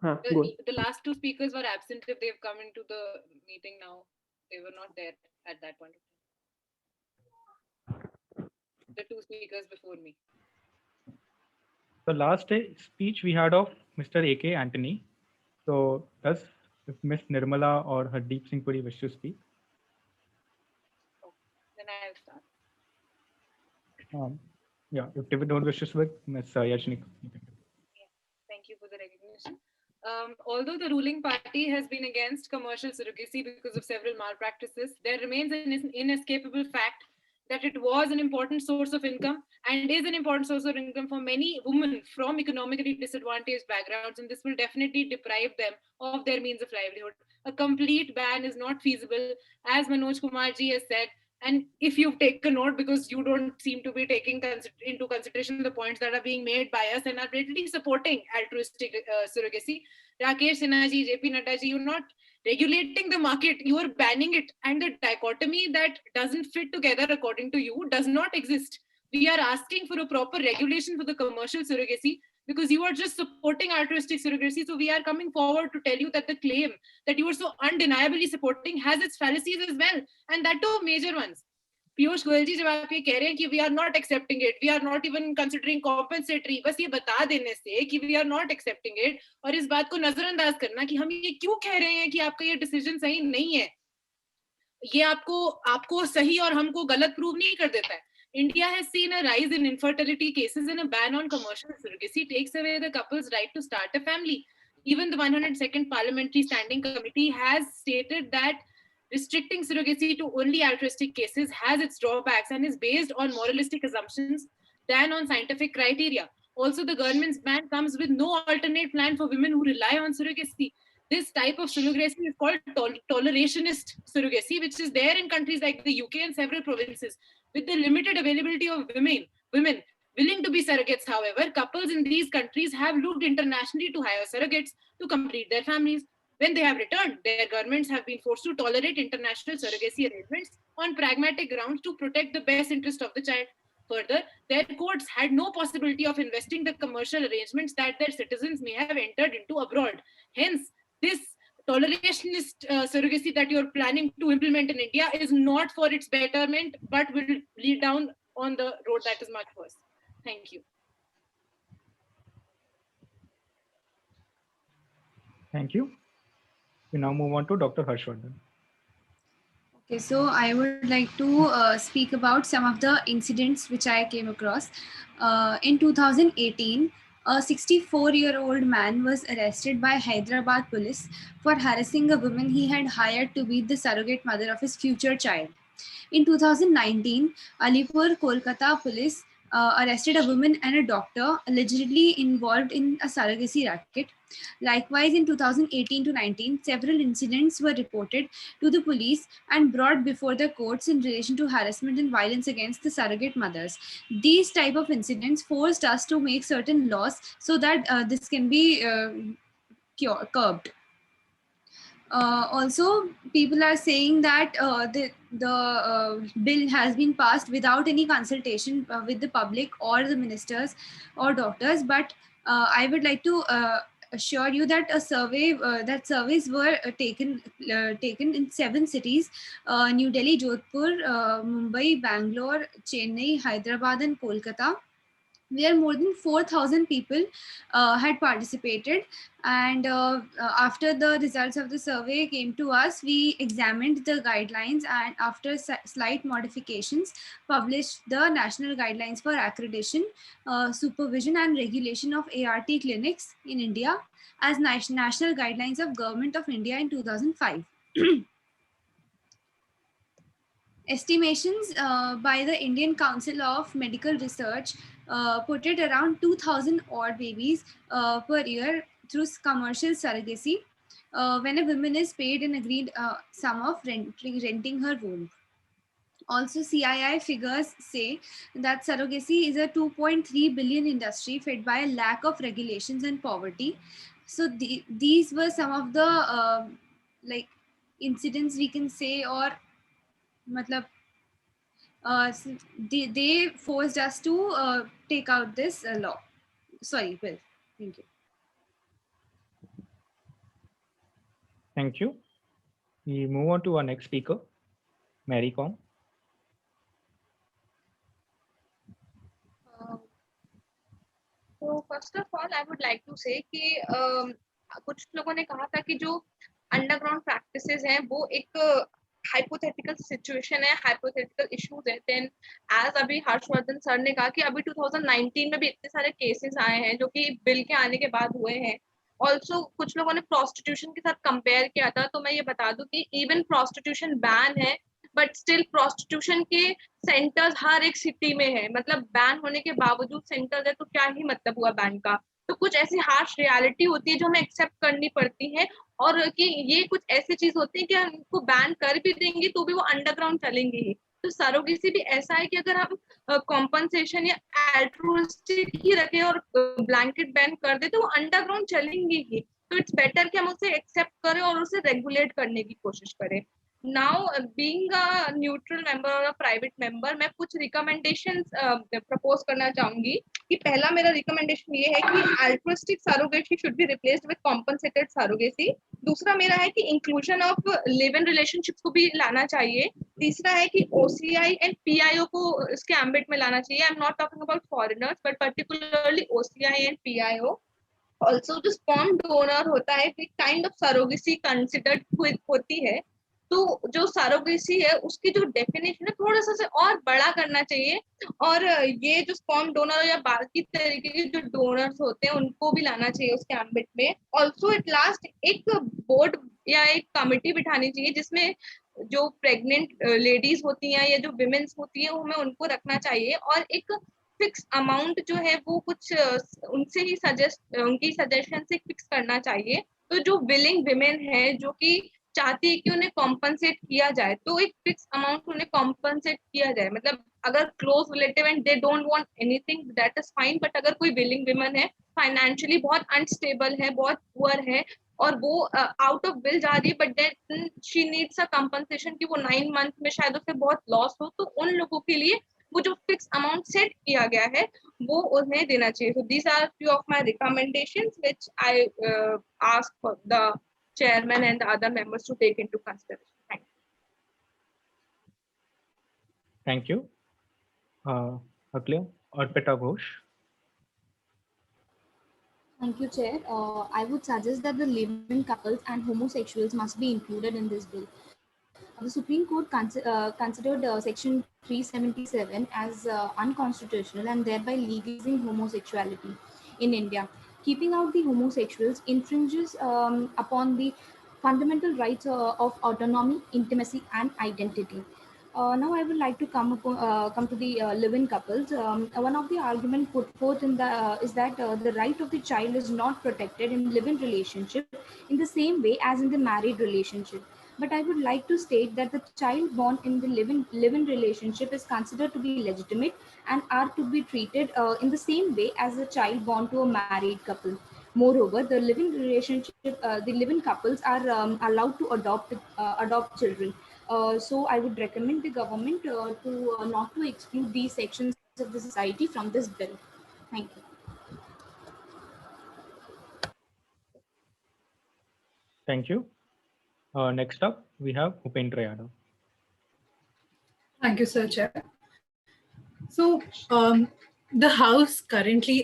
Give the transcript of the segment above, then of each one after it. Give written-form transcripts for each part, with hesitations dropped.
Good. The last two speakers were absent. If they've come into the meeting now, they were not there at that point of time. The two speakers before me. The last speech we had of Mr. A.K. Antony. So does Miss Nirmala or Hardeep Singh Puri wish to speak? Oh, then I'll start. Yeah, if David don't wish to speak, Miss Yashnik. Yeah, thank you for the recognition. Although the ruling party has been against commercial surrogacy because of several malpractices, there remains an inescapable fact that it was an important source of income and is an important source of income for many women from economically disadvantaged backgrounds, and this will definitely deprive them of their means of livelihood. A complete ban is not feasible, as Manoj Kumar ji has said. And if you've taken note, because you don't seem to be taking into consideration the points that are being made by us and are readily supporting altruistic surrogacy, Rakesh Sinha ji, JP Nadda ji, you're not regulating the market, you are banning it. And the dichotomy that doesn't fit together according to you does not exist. We are asking for a proper regulation for the commercial surrogacy because you are just supporting altruistic surrogacy. So we are coming forward to tell you that the claim that you are so undeniably supporting has its fallacies as well, and that too major ones. Piyush Goyal जी, जब आप ये कह रहे हैं कि we are not accepting it, we are not even considering compensatory, बस ये बता देने से कि we are not accepting it और इस बात को नजरअंदाज करना कि हम ये क्यों कह रहे हैं कि आपका ये डिसीजन सही नहीं है, ये आपको आपको सही और हमको गलत प्रूव नहीं कर देता है. India has seen a rise in infertility cases, and a ban on commercial surrogacy takes away the couple's right to start a family. Even the 102nd Parliamentary Standing Committee has stated that restricting surrogacy to only altruistic cases has its drawbacks and is based on moralistic assumptions than on scientific criteria. Also, the government's ban comes with no alternate plan for women who rely on surrogacy. This type of surrogacy is called tolerationist surrogacy, which is there in countries like the UK and several provinces. With the limited availability of women willing to be surrogates, however, couples in these countries have looked internationally to hire surrogates to complete their families. When they have returned, their governments have been forced to tolerate international surrogacy arrangements on pragmatic grounds to protect the best interest of the child. Further, their courts had no possibility of investing the commercial arrangements that their citizens may have entered into abroad. Hence, this tolerationist surrogacy that you're planning to implement in India is not for its betterment, but will lead down on the road that is much worse. Thank you. Thank you. We now move on to Dr. Harshvardhan. Okay, so I would like to speak about some of the incidents which I came across. In 2018, a 64-year-old man was arrested by Hyderabad police for harassing a woman he had hired to be the surrogate mother of his future child. In 2019, Alipur, Kolkata police arrested a woman and a doctor allegedly involved in a surrogacy racket. Likewise, in 2018 to 19, several incidents were reported to the police and brought before the courts in relation to harassment and violence against the surrogate mothers. These type of incidents forced us to make certain laws so that this can be curbed. Also, people are saying that the bill has been passed without any consultation with the public or the ministers or doctors. But I would like to assure you that that surveys were taken in 7 cities: New Delhi, Jodhpur, Mumbai, Bangalore, Chennai, Hyderabad, and Kolkata, where more than 4,000 people had participated. And after the results of the survey came to us, we examined the guidelines and after slight modifications, published the national guidelines for accreditation, supervision and regulation of ART clinics in India as national guidelines of Government of India in 2005. Estimations by the Indian Council of Medical Research put it around 2,000 odd babies per year through commercial surrogacy when a woman is paid an agreed sum of renting her womb. Also, CII figures say that surrogacy is a 2.3 billion industry fed by a lack of regulations and poverty. So these were some of the like incidents we can say, or matlab, they forced us to take out this law. Sorry, Will. Thank you. Thank you. We move on to our next speaker, Mary Com. तो first of all I would like to say कि कुछ लोगों ने कहा था कि जो underground practices हैं वो एक हाइपोथेटिकल सिचुएशन है, हाइपोथेटिकल इश्यूज है। देन एज अभी हर्षवर्धन सर ने कहा कि अभी 2019 में भी इतने सारे केसेस आए हैं जो कि बिल के आने के बाद हुए हैं। ऑल्सो कुछ लोगों ने प्रोस्टिट्यूशन के साथ कंपेयर किया था, तो मैं ये बता दूं कि इवन प्रोस्टिट्यूशन बैन है बट स्टिल प्रोस्टिट्यूशन के सेंटर्स हर एक सिटी में है। मतलब बैन होने के बावजूद सेंटर्स है तो क्या ही मतलब हुआ बैन का। तो कुछ ऐसी हार्श रियलिटी होती है जो हमें एक्सेप्ट करनी पड़ती है, और कि ये कुछ ऐसी चीज होती है कि हम इनको बैन कर भी देंगे तो भी वो अंडरग्राउंड चलेंगी ही। तो सरोगेसी भी ऐसा है कि अगर हम कॉम्पनसेशन या एल्ट्रुइस्टिक ही रखें और ब्लैंकेट बैन कर दे तो वो अंडरग्राउंड चलेंगी ही। तो इट्स बेटर कि हम उसे एक्सेप्ट करें और उसे रेगुलेट करने की कोशिश करें। Now being a neutral member और अ प्राइवेट मेंबर, मैं कुछ रिकमेंडेशंस प्रपोज करना चाहूंगी। कि पहला मेरा रिकमेंडेशन ये है कि altruistic surrogacy should be replaced with compensated surrogacy. दूसरा मेरा है कि inclusion of live in relationships को भी लाना चाहिए। तीसरा है कि ओसीआई एंड पीआईओ को इसके एम्बिट में लाना चाहिए। I am not talking about foreigners but particularly OCI and PIO. Also जो स्पर्म डोनर होता है एक काइंड ऑफ सरोगेसी कंसिडर्ड होती है। तो जो सरोगेसी है उसकी जो डेफिनेशन है थोड़ा सा से और बड़ा करना चाहिए, और ये जो स्पर्म डोनर या बाकी तरीके के जो डोनर्स होते हैं उनको भी लाना चाहिए उसके एम्बिट में। ऑल्सो एट लास्ट एक बोर्ड या एक कमिटी बिठानी चाहिए जिसमें जो प्रेग्नेंट लेडीज होती हैं या जो विमेन्स होती है हमें उनको रखना चाहिए, और एक फिक्स अमाउंट जो है वो कुछ उनसे ही उनकी सजेशन से फिक्स करना चाहिए। तो जो विलिंग विमेन है जो कि चाहती है कि उन्हें कॉम्पनसेट किया जाए तो एक फिक्स अमाउंट उन्हें कॉम्पनसेट किया जाए। मतलब अगर close relative and they don't want anything that is fine, but अगर कोई विलिंग विमेन है फाइनेंशियली बहुत अनस्टेबल है, बहुत पुअर है और वो आउट ऑफ विल जा रही है but then she needs a compensation कि वो 9 मंथ में शायद उसे बहुत लॉस हो, तो उन लोगों के लिए वो जो फिक्स अमाउंट सेट किया गया है वो उन्हें देना चाहिए। So these are few of my recommendations which I ask for the chairman and the other members to take into consideration. Thank you. Thank you. Akhilya Arpita Ghosh. Thank you, Chair. I would suggest that the live-in couples and homosexuals must be included in this bill. The Supreme Court considered Section 377 as unconstitutional and thereby legalizing homosexuality in India. Keeping out the homosexuals infringes upon the fundamental rights of autonomy, intimacy, and identity. Now I would like to come to the live-in couples. One of the arguments put forth in the is that the right of the child is not protected in live-in relationship in the same way as in the married relationship. But I would like to state that the child born in the live-in relationship is considered to be legitimate and are to be treated in the same way as a child born to a married couple. Moreover, the live-in relationship, the live-in couples are allowed to adopt children. So I would recommend the government to not to exclude these sections of the society from this bill. Thank you. Thank you. Next up, we have Upendra Yadav. Thank you, Sir Chair. So the House currently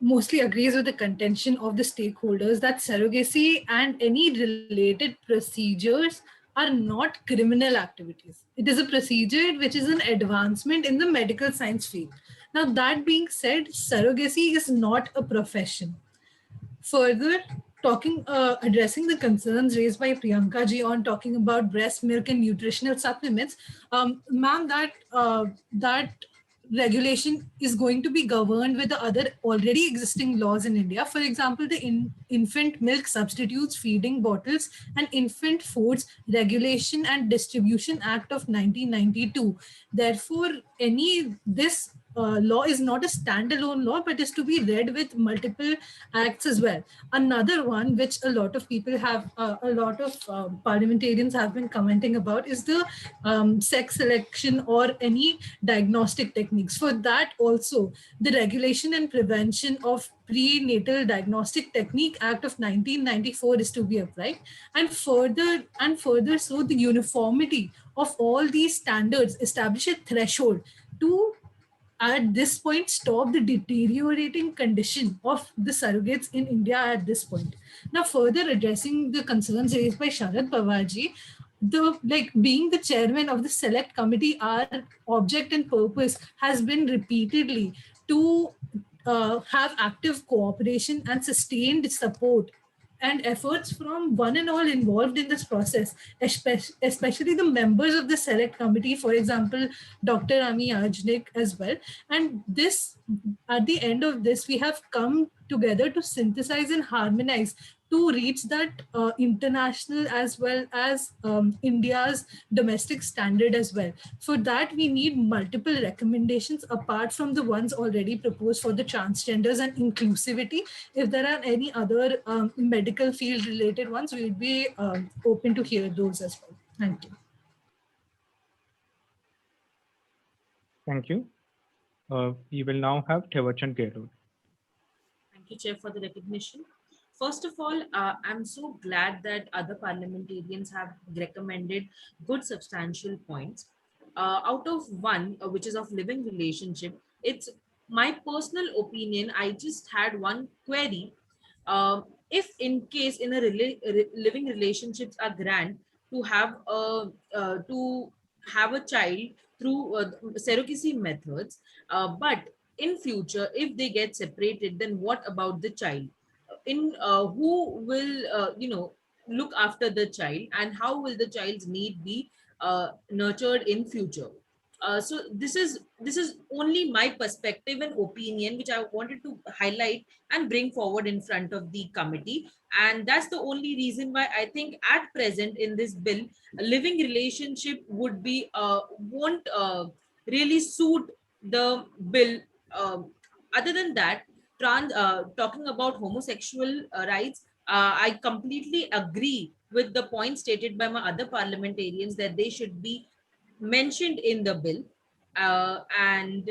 mostly agrees with the contention of the stakeholders that surrogacy and any related procedures are not criminal activities. It is a procedure which is an advancement in the medical science field. Now, that being said, surrogacy is not a profession. Further, addressing the concerns raised by Priyanka ji on talking about breast milk and nutritional supplements, ma'am, that regulation is going to be governed with the other already existing laws in India. For example, the Infant Milk Substitutes Feeding Bottles and Infant Foods Regulation and Distribution Act of 1992. Therefore, this law is not a standalone law, but is to be read with multiple acts as well. Another one, which a lot of people have, a lot of parliamentarians have been commenting about, is the sex selection or any diagnostic techniques. For that also, the Regulation and Prevention of Prenatal Diagnostic Technique Act of 1994 is to be applied, and further so the uniformity of all these standards establish a threshold to at this point stop the deteriorating condition of the surrogates in India at this point. Now, further addressing the concerns raised by Sharad Pawarji, the being the chairman of the select committee, our object and purpose has been repeatedly to have active cooperation and sustained support and efforts from one and all involved in this process, especially the members of the select committee, for example, Dr. Ami Ajnik as well. And this, at the end of this, we have come together to synthesize and harmonize to reach that international as well as India's domestic standard as well. For that, we need multiple recommendations apart from the ones already proposed for the transgenders and inclusivity. If there are any other medical field related ones, we would be open to hear those as well. Thank you. Thank you. We will now have Thewachan Gehlot. Thank you, Chair, for the recognition. First of all, I'm so glad that other parliamentarians have recommended good substantial points. Out of one, which is of living relationship, it's my personal opinion. I just had one query. If in case in a living relationships are grand to have a child through surrogacy methods, but in future, if they get separated, then what about the child? Who will look after the child, and how will the child's need be nurtured in future? So this is only my perspective and opinion, which I wanted to highlight and bring forward in front of the committee. And that's the only reason why I think at present in this bill, a living relationship would be won't really suit the bill. Other than that, talking about homosexual rights, I completely agree with the point stated by my other parliamentarians that they should be mentioned in the bill, and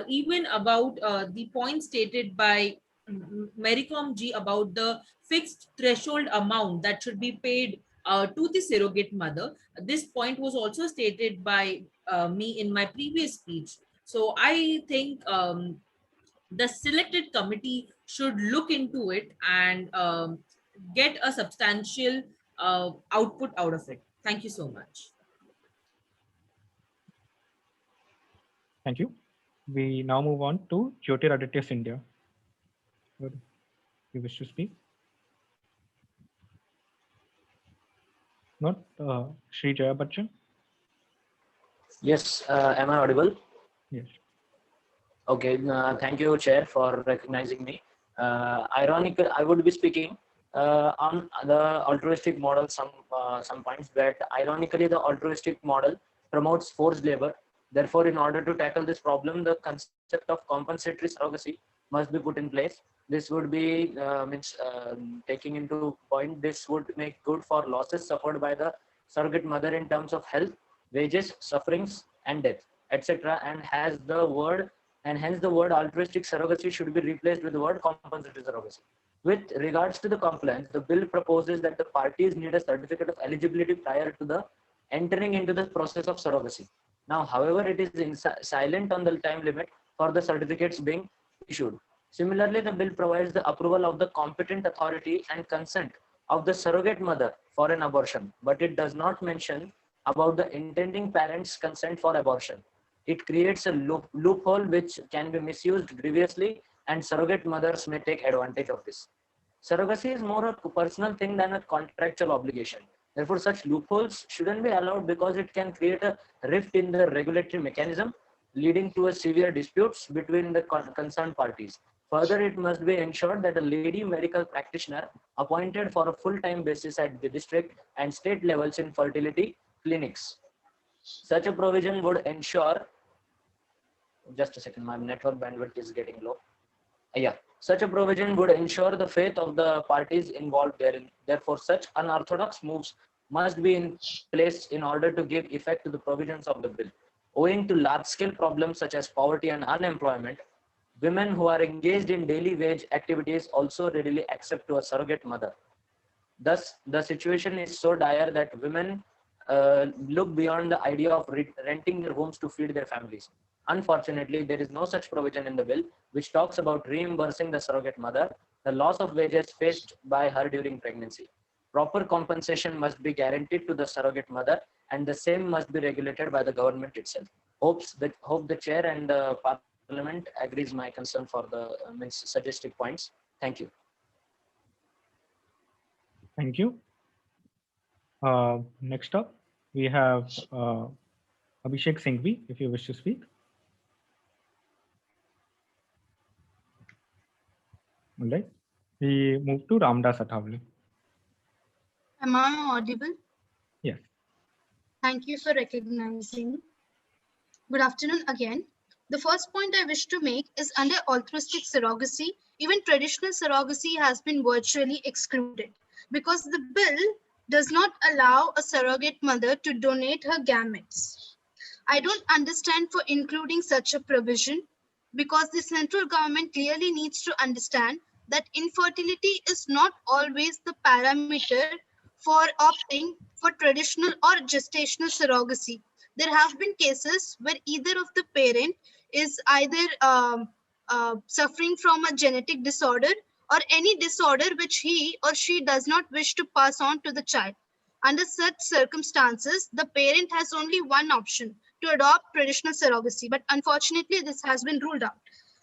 even about the point stated by Maricom G about the fixed threshold amount that should be paid to the surrogate mother. This point was also stated by me in my previous speech. So I think the selected committee should look into it and get a substantial output out of it. Thank you so much. Thank you. We now move on to Jyotiraditya Scindia. You wish to speak? Not Shri Jaya Bachchan? Yes, am I audible? Yes. Okay, thank you, Chair, for recognizing me. Ironically, I would be speaking on the altruistic model, some points that ironically the altruistic model promotes forced labor. Therefore, in order to tackle this problem, the concept of compensatory surrogacy must be put in place. This would be taking into point, this would make good for losses suffered by the surrogate mother in terms of health, wages, sufferings, and death, etc. And hence the word altruistic surrogacy should be replaced with the word compensatory surrogacy. With regards to the compliance, the bill proposes that the parties need a certificate of eligibility prior to the entering into the process of surrogacy. Now, however, it is silent on the time limit for the certificates being issued. Similarly, the bill provides the approval of the competent authority and consent of the surrogate mother for an abortion, but it does not mention about the intending parent's consent for abortion. It creates a loophole which can be misused grievously, and surrogate mothers may take advantage of this. Surrogacy is more a personal thing than a contractual obligation. Therefore, such loopholes shouldn't be allowed because it can create a rift in the regulatory mechanism, leading to a severe disputes between the concerned parties. Further, it must be ensured that a lady medical practitioner appointed for a full-time basis at the district and state levels in fertility clinics. Such a provision would ensure just a second, my network bandwidth is getting low. Yeah, such a provision would ensure the faith of the parties involved therein. Therefore, such unorthodox moves must be in place in order to give effect to the provisions of the bill. Owing to large-scale problems such as poverty and unemployment, women who are engaged in daily wage activities also readily accept to a surrogate mother. Thus, the situation is so dire that women look beyond the idea of renting their homes to feed their families. Unfortunately, there is no such provision in the bill which talks about reimbursing the surrogate mother the loss of wages faced by her during pregnancy. Proper compensation must be guaranteed to the surrogate mother, and the same must be regulated by the government itself. Hope the chair and the parliament agrees my concern for the suggested points. Thank you. Thank you. Next up, we have Abhishek Singhvi, if you wish to speak. All right. We move to Ramdas Athavale. Am I audible? Yes. Thank you for recognizing. Good afternoon again. The first point I wish to make is under altruistic surrogacy, even traditional surrogacy has been virtually excluded because the bill does not allow a surrogate mother to donate her gametes. I don't understand for including such a provision because the central government clearly needs to understand that infertility is not always the parameter for opting for traditional or gestational surrogacy. There have been cases where either of the parent is either suffering from a genetic disorder or any disorder which he or she does not wish to pass on to the child. Under such circumstances, the parent has only one option, to adopt traditional surrogacy, but unfortunately this has been ruled out.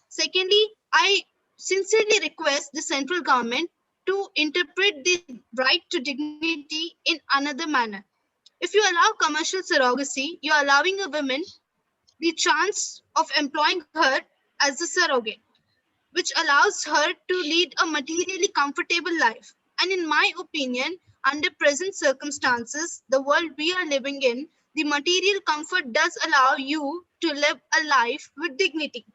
Secondly, I sincerely request the central government to interpret the right to dignity in another manner. If you allow commercial surrogacy, you're allowing a woman the chance of employing her as a surrogate, which allows her to lead a materially comfortable life. And in my opinion, under present circumstances, the world we are living in, the material comfort does allow you to live a life with dignity.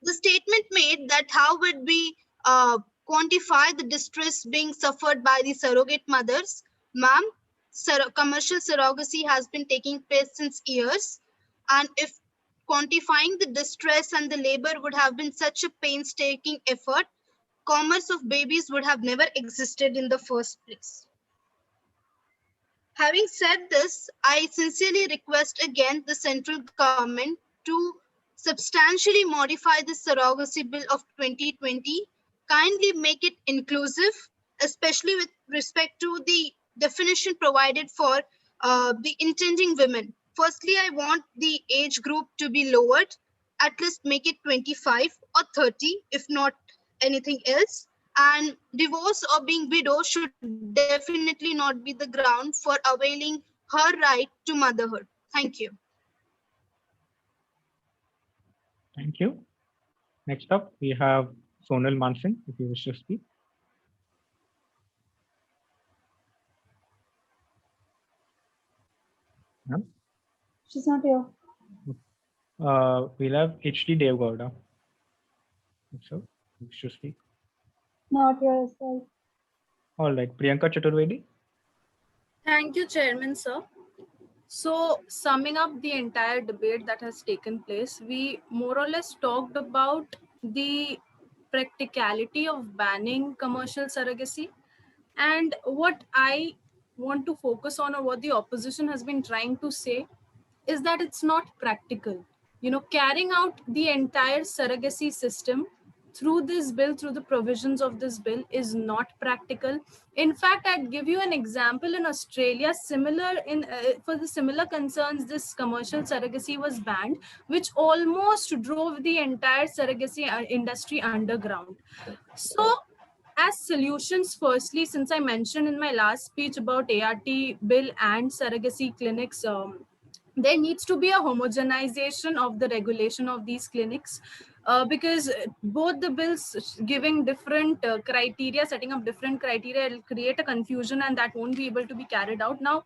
The statement made that how would we quantify the distress being suffered by the surrogate mothers? Ma'am, commercial surrogacy has been taking place since years. And if quantifying the distress and the labor would have been such a painstaking effort, commerce of babies would have never existed in the first place. Having said this, I sincerely request again the central government to substantially modify the surrogacy bill of 2020, kindly make it inclusive, especially with respect to the definition provided for the intending women. Firstly, I want the age group to be lowered, at least make it 25 or 30, if not anything else. And divorce or being widow should definitely not be the ground for availing her right to motherhood. Thank you. Thank you. Next up, we have Sonal Mansin, if you wish to speak. Yeah. She's not here. We'll have HD Devgowda. So, you wish to speak. Not here as well. All right, Priyanka Chaturvedi. Thank you, Chairman, sir. So, summing up the entire debate that has taken place, we more or less talked about the practicality of banning commercial surrogacy. And what I want to focus on, or what the opposition has been trying to say, is that it's not practical. You know, carrying out the entire surrogacy system through this bill, through the provisions of this bill, is not practical. In fact, I'd give you an example. In Australia, for the similar concerns, this commercial surrogacy was banned, which almost drove the entire surrogacy industry underground. So, as solutions, firstly, since I mentioned in my last speech about ART bill and surrogacy clinics, there needs to be a homogenization of the regulation of these clinics, because both the bills giving different criteria, setting up different criteria, will create a confusion and that won't be able to be carried out. Now,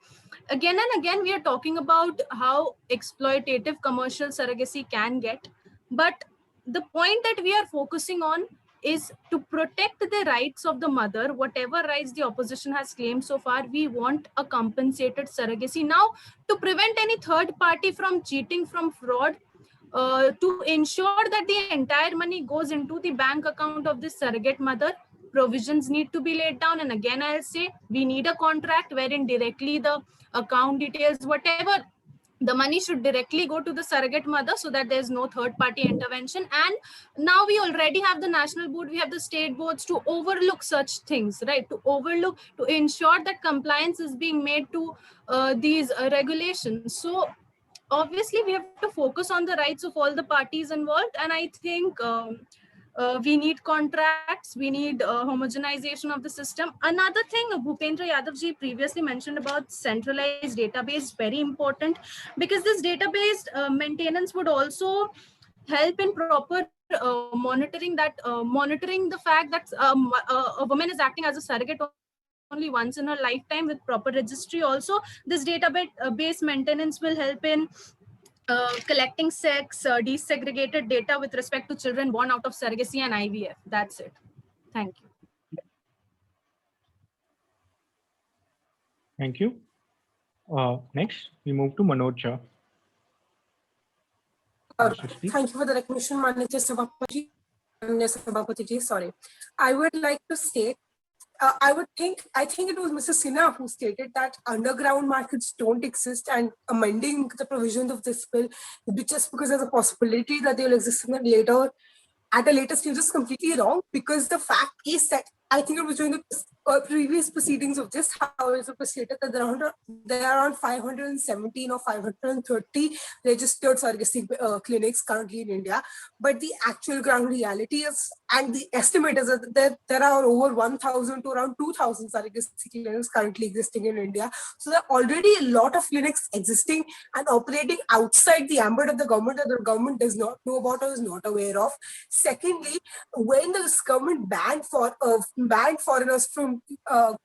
again and again, we are talking about how exploitative commercial surrogacy can get. But the point that we are focusing on is to protect the rights of the mother. Whatever rights the opposition has claimed so far, we want a compensated surrogacy. Now, to prevent any third party from cheating, from fraud, to ensure that the entire money goes into the bank account of the surrogate mother, provisions need to be laid down. And again, I'll say we need a contract wherein directly the account details, whatever, the money should directly go to the surrogate mother so that there's no third party intervention. And now we already have the national board, we have the state boards to overlook such things, right? To ensure that compliance is being made to these regulations. So obviously we have to focus on the rights of all the parties involved. And I think we need contracts, we need homogenization of the system. Another thing Bhupendra Yadav ji previously mentioned about centralized database, very important, because this database maintenance would also help in proper monitoring the fact that a woman is acting as a surrogate only once in her lifetime, with proper registry. Also, this database maintenance will help in collecting sex desegregated data with respect to children born out of surrogacy and IVF. That's it. Thank you. Thank you. Next, we move to Manoj Jha. Thank you for the recognition, Manager Sabhapati ji. Sorry. I would like to state, I think it was Mrs. Sinha who stated that underground markets don't exist, and amending the provisions of this bill just because there's a possibility that they will exist at a later stage is completely wrong, because the fact is that I think it was during the previous proceedings of this house, it was stated that there are around 517 or 530 registered surrogacy clinics currently in India. But the actual ground reality is, and the estimate is that there are over 1,000 to around 2,000 surrogacy clinics currently existing in India. So there are already a lot of clinics existing and operating outside the ambit of the government that the government does not know about or is not aware of. Secondly, when the government banned foreigners from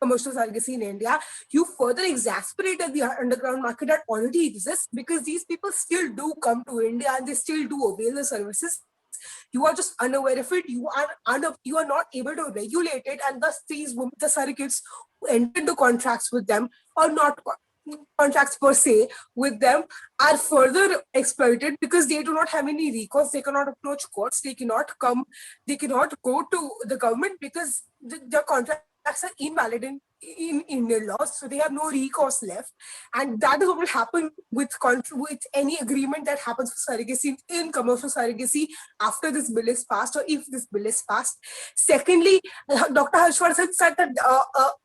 commercial surrogacy in India, you further exasperated the underground market that already exists, because these people still do come to India and they still do avail the services. You are just unaware of it. You are not able to regulate it, and thus the surrogates who enter into contracts with them, or not contracts per se with them, are further exploited because they do not have any recourse. They cannot approach courts. They cannot go to the government because the contracts are invalid in Indian laws, so they have no recourse left. And that is what will happen with any agreement that happens for surrogacy, in commercial surrogacy, after this bill is passed, or if this bill is passed. Secondly, Dr. Harshvardhan said that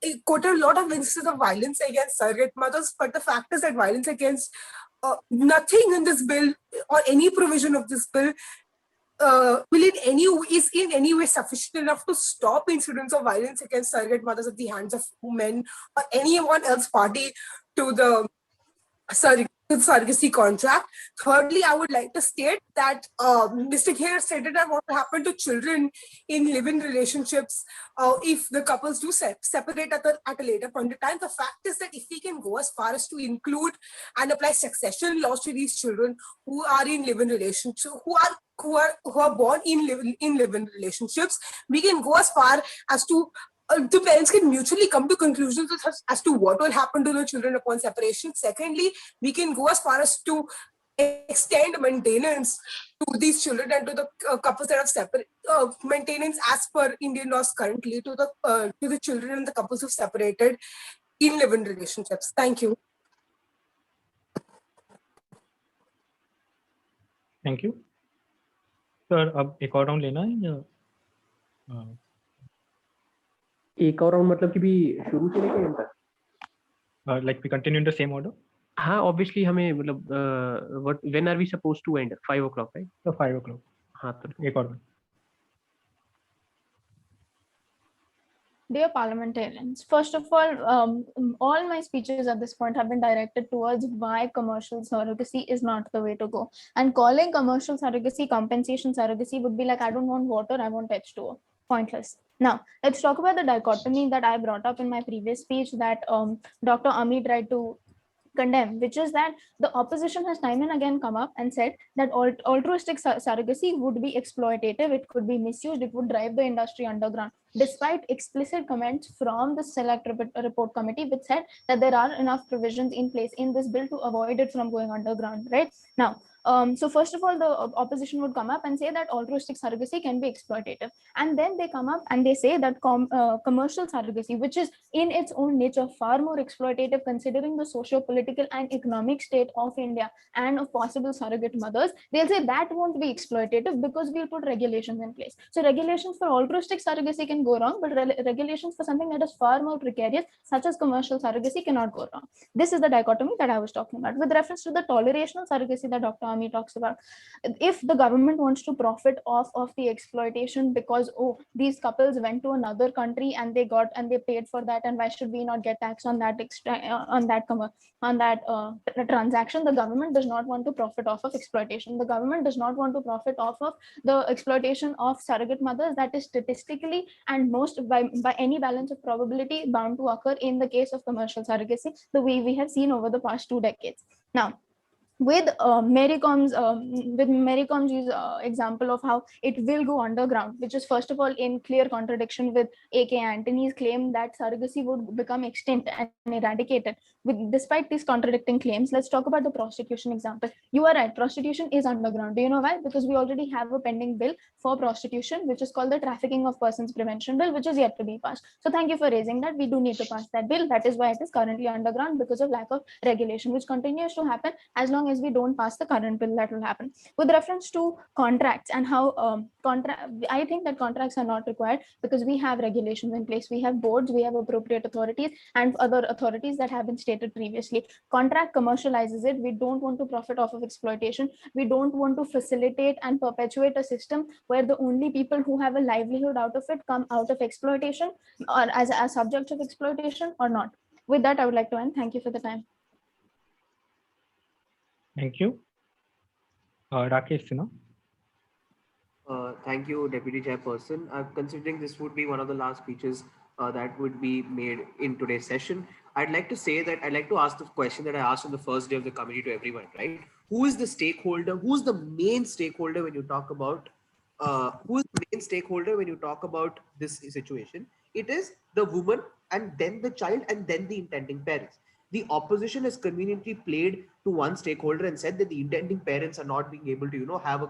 he quoted a lot of instances of violence against surrogate mothers, but the fact is that violence against nothing in this bill or any provision of this bill is in any way sufficient enough to stop incidents of violence against surrogate mothers at the hands of men or anyone else party to the surrogacy contract. Thirdly, I would like to state that Mr. Kher stated that what will happen to children in live-in relationships if the couples do separate at a later point in time. The fact is that if we can go as far as to include and apply succession laws to these children who are in live-in relationships, who are born in live-in relationships, we can go as far as to the parents can mutually come to conclusions as to what will happen to the children upon separation. Secondly, we can go as far as to extend maintenance to these children and to the couples that have separate maintenance as per Indian laws currently to the children and the couples who've separated in live-in relationships. Thank you. Thank you. Sir अब एक और round लेना है या एक और round मतलब कि भी शुरू से लेके एंड तक, like we continue in the same order? हाँ ऑब्वियसली हमें मतलब what when are we supposed to end 5 o'clock right? तो 5 o'clock. हाँ तो एक और. Dear parliamentarians, first of all my speeches at this point have been directed towards why commercial surrogacy is not the way to go. And calling commercial surrogacy compensation surrogacy would be like, I don't want water, I want H2O. Pointless. Now, let's talk about the dichotomy that I brought up in my previous speech that Dr. Ami tried to condemn, which is that the opposition has time and again come up and said that altruistic surrogacy would be exploitative, it could be misused, it would drive the industry underground, despite explicit comments from the select report committee, which said that there are enough provisions in place in this bill to avoid it from going underground. Right now, so first of all, the opposition would come up and say that altruistic surrogacy can be exploitative, and then they come up and they say that commercial surrogacy, which is in its own nature far more exploitative considering the socio-political and economic state of India and of possible surrogate mothers, they'll say that won't be exploitative because we'll put regulations in place. So regulations for altruistic surrogacy can go wrong, but regulations for something that is far more precarious, such as commercial surrogacy, cannot go wrong. This is the dichotomy that I was talking about. With reference to the tolerational surrogacy that Dr. Ami talks about, if the government wants to profit off of the exploitation because, oh, these couples went to another country and they paid for that, and why should we not get tax on that transaction? The government does not want to profit off of exploitation. The government does not want to profit off of the exploitation of surrogate mothers that is statistically and most by any balance of probability bound to occur in the case of commercial surrogacy, the way we have seen over the past 2 decades. Now, with Mary Com's example of how it will go underground, which is first of all in clear contradiction with A.K. Antony's claim that surrogacy would become extinct and eradicated. Despite these contradicting claims, let's talk about the prostitution example. You are right, prostitution is underground. Do you know why? Because we already have a pending bill for prostitution, which is called the Trafficking of Persons Prevention Bill, which is yet to be passed. So thank you for raising that. We do need to pass that bill. That is why it is currently underground, because of lack of regulation, which continues to happen as long as we don't pass the current bill. That will happen. With reference to contracts and how I think that contracts are not required because we have regulations in place. We have boards, we have appropriate authorities and other authorities that have been stated previously. Contract commercializes it. We don't want to profit off of exploitation. We don't want to facilitate and perpetuate a system where the only people who have a livelihood out of it come out of exploitation or as subjects of exploitation or not. With that, I would like to end. Thank you for the time. Thank you. Rakesh Sinha. Thank you, Deputy Chairperson. Considering this would be one of the last speeches that would be made in today's session, I'd like to say that I'd like to ask the question that I asked on the first day of the committee to everyone, right? Who is the stakeholder? Who's the main stakeholder when you talk about this situation? It is the woman and then the child and then the intending parents. The opposition has conveniently played to one stakeholder and said that the intending parents are not being able to, have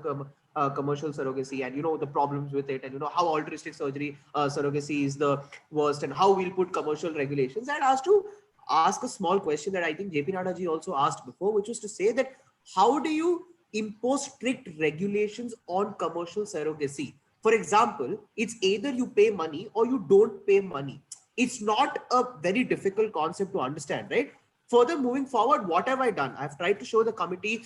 a commercial surrogacy and, the problems with it and, how altruistic surrogacy is the worst and how we'll put commercial regulations. I'd ask a small question that I think JP Nadda ji also asked before, which was to say that how do you impose strict regulations on commercial surrogacy? For example, it's either you pay money or you don't pay money. It's not a very difficult concept to understand, right? Further, moving forward, what have I done? I've tried to show the committee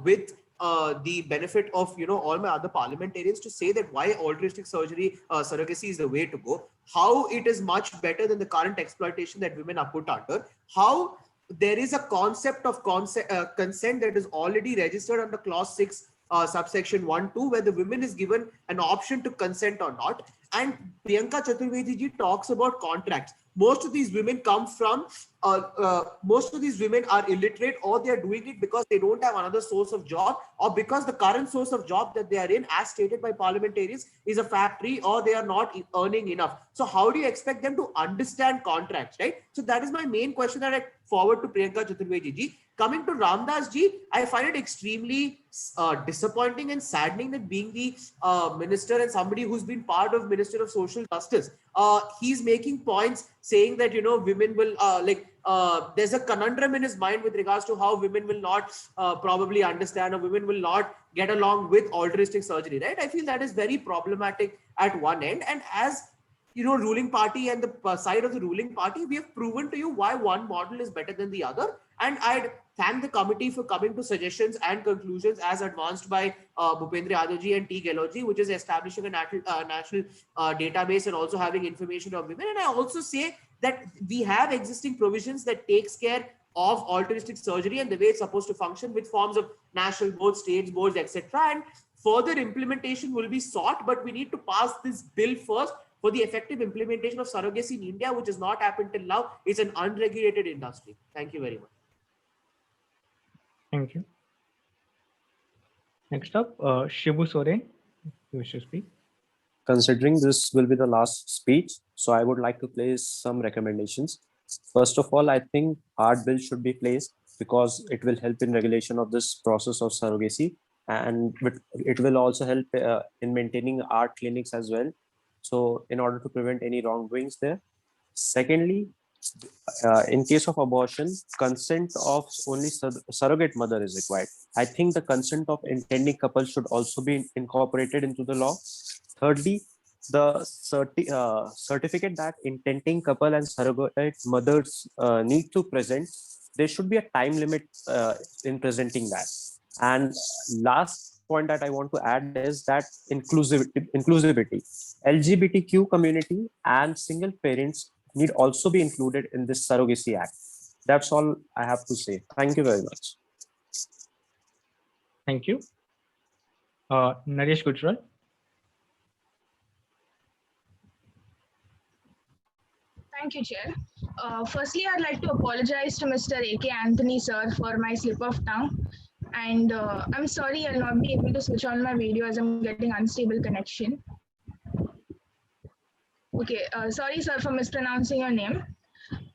with the benefit of all my other parliamentarians to say that why altruistic surrogacy is the way to go, how it is much better than the current exploitation that women are put under, how there is a concept of consent that is already registered under clause 6 subsection 1(2), where the women is given an option to consent or not. And Priyanka Chaturvedi ji talks about contracts. Most of these women come from, most of these women are illiterate, or they are doing it because they don't have another source of job, or because the current source of job that they are in, as stated by parliamentarians, is a factory, or they are not earning enough. So how do you expect them to understand contracts, right? So that is my main question that I forward to Priyanka Chaturvedi ji. Coming to Ramdas ji, I find it extremely disappointing and saddening that being the minister and somebody who's been part of Minister of Social Justice, he's making points saying that, women will there's a conundrum in his mind with regards to how women will not probably understand, or women will not get along with altruistic surgery, right? I feel that is very problematic at one end. And as ruling party and the side of the ruling party, we have proven to you why one model is better than the other. And I'd thank the committee for coming to suggestions and conclusions as advanced by Bhupendra Yadav ji and T. Gehlot ji, which is establishing a national database and also having information of women. And I also say that we have existing provisions that takes care of altruistic surgery and the way it's supposed to function, with forms of national boards, state boards, etc. And further implementation will be sought, but we need to pass this bill first for the effective implementation of surrogacy in India, which has not happened till now. It's an unregulated industry. Thank you very much. Thank you. Next up, Shibu Soren, you wish to speak. Considering this will be the last speech, so I would like to place some recommendations. First of all, I think art bill should be placed because it will help in regulation of this process of surrogacy, and it will also help in maintaining art clinics as well. So in order to prevent any wrongdoings there. Secondly, in case of abortion, consent of only surrogate mother is required. I think the consent of intending couple should also be incorporated into the law. Thirdly, the certificate that intending couple and surrogate mothers need to present, there should be a time limit in presenting that. And last point that I want to add is that inclusivity. LGBTQ community and single parents need also be included in this Surrogacy Act. That's all I have to say. Thank you very much. Thank you. Naresh Gujral. Thank you, Chair. Firstly, I'd like to apologize to Mr. A.K. Anthony, sir, for my slip of tongue. And I'm sorry I'll not be able to switch on my video as I'm getting unstable connection. Okay, sorry, sir, for mispronouncing your name.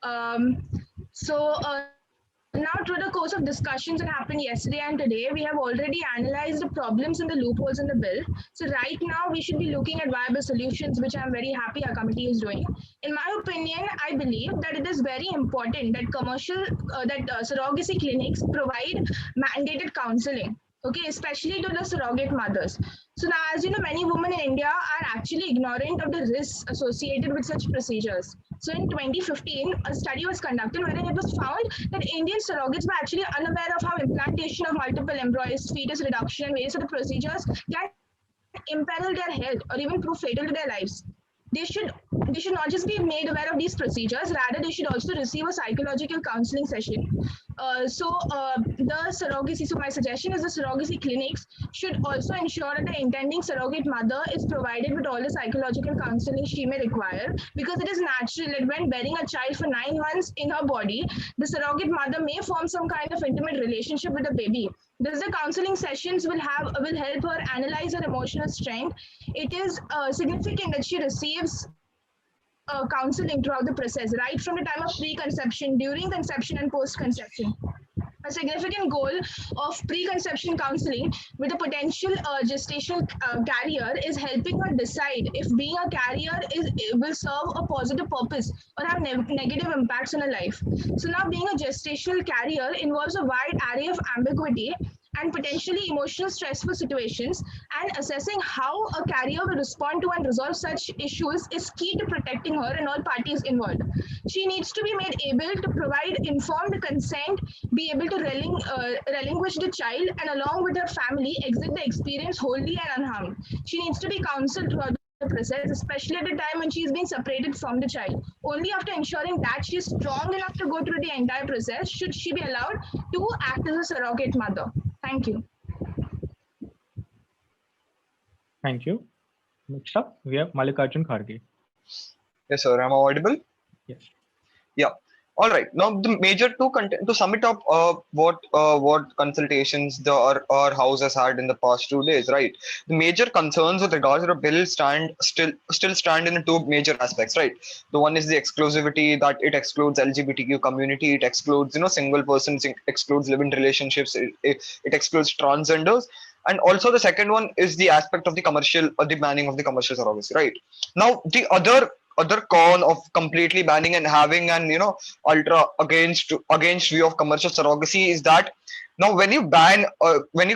Now, through the course of discussions that happened yesterday and today, we have already analyzed the problems and the loopholes in the bill. So right now, we should be looking at viable solutions, which I'm very happy our committee is doing. In my opinion, I believe that it is very important that surrogacy clinics provide mandated counseling. Okay, especially to the surrogate mothers. So now, as you know, many women in India are actually ignorant of the risks associated with such procedures. So in 2015, a study was conducted wherein it was found that Indian surrogates were actually unaware of how implantation of multiple embryos, fetus reduction, and various other procedures can imperil their health or even prove fatal to their lives. They should not just be made aware of these procedures, rather they should also receive a psychological counseling session. So my suggestion is the surrogacy clinics should also ensure that the intending surrogate mother is provided with all the psychological counseling she may require, because it is natural that when bearing a child for 9 months in her body, the surrogate mother may form some kind of intimate relationship with the baby. Thus, the counseling sessions will help her analyze her emotional strength. It is significant that she receives counseling throughout the process, right from the time of preconception, during conception, and post-conception. A significant goal of preconception counseling with a potential gestational carrier is helping her decide if being a carrier will serve a positive purpose or have negative impacts on her life. So now being a gestational carrier involves a wide array of ambiguity and potentially emotional stressful situations, and assessing how a carrier will respond to and resolve such issues is key to protecting her and all parties involved. She needs to be made able to provide informed consent, be able to relinquish the child, and along with her family exit the experience wholly and unharmed. She needs to be counseled throughout the process, especially at the time when she is being separated from the child. Only after ensuring that she is strong enough to go through the entire process should she be allowed to act as a surrogate mother. Thank you. Thank you. Next up, we have Mallikarjun Kharge. Yes, sir. Am I audible? Yes. Yeah. All right. Now, the major to sum it up, what consultations our house has had in the past 2 days, right? The major concerns with regards to the bill still stand in 2 major aspects, right? The one is the exclusivity, that it excludes LGBTQ community, it excludes single persons, it excludes live-in relationships, it excludes transgenders. And also the second one is the aspect of the banning of the commercial surrogacy, right? Now, the other con of completely banning and having an ultra against view of commercial surrogacy is that now when you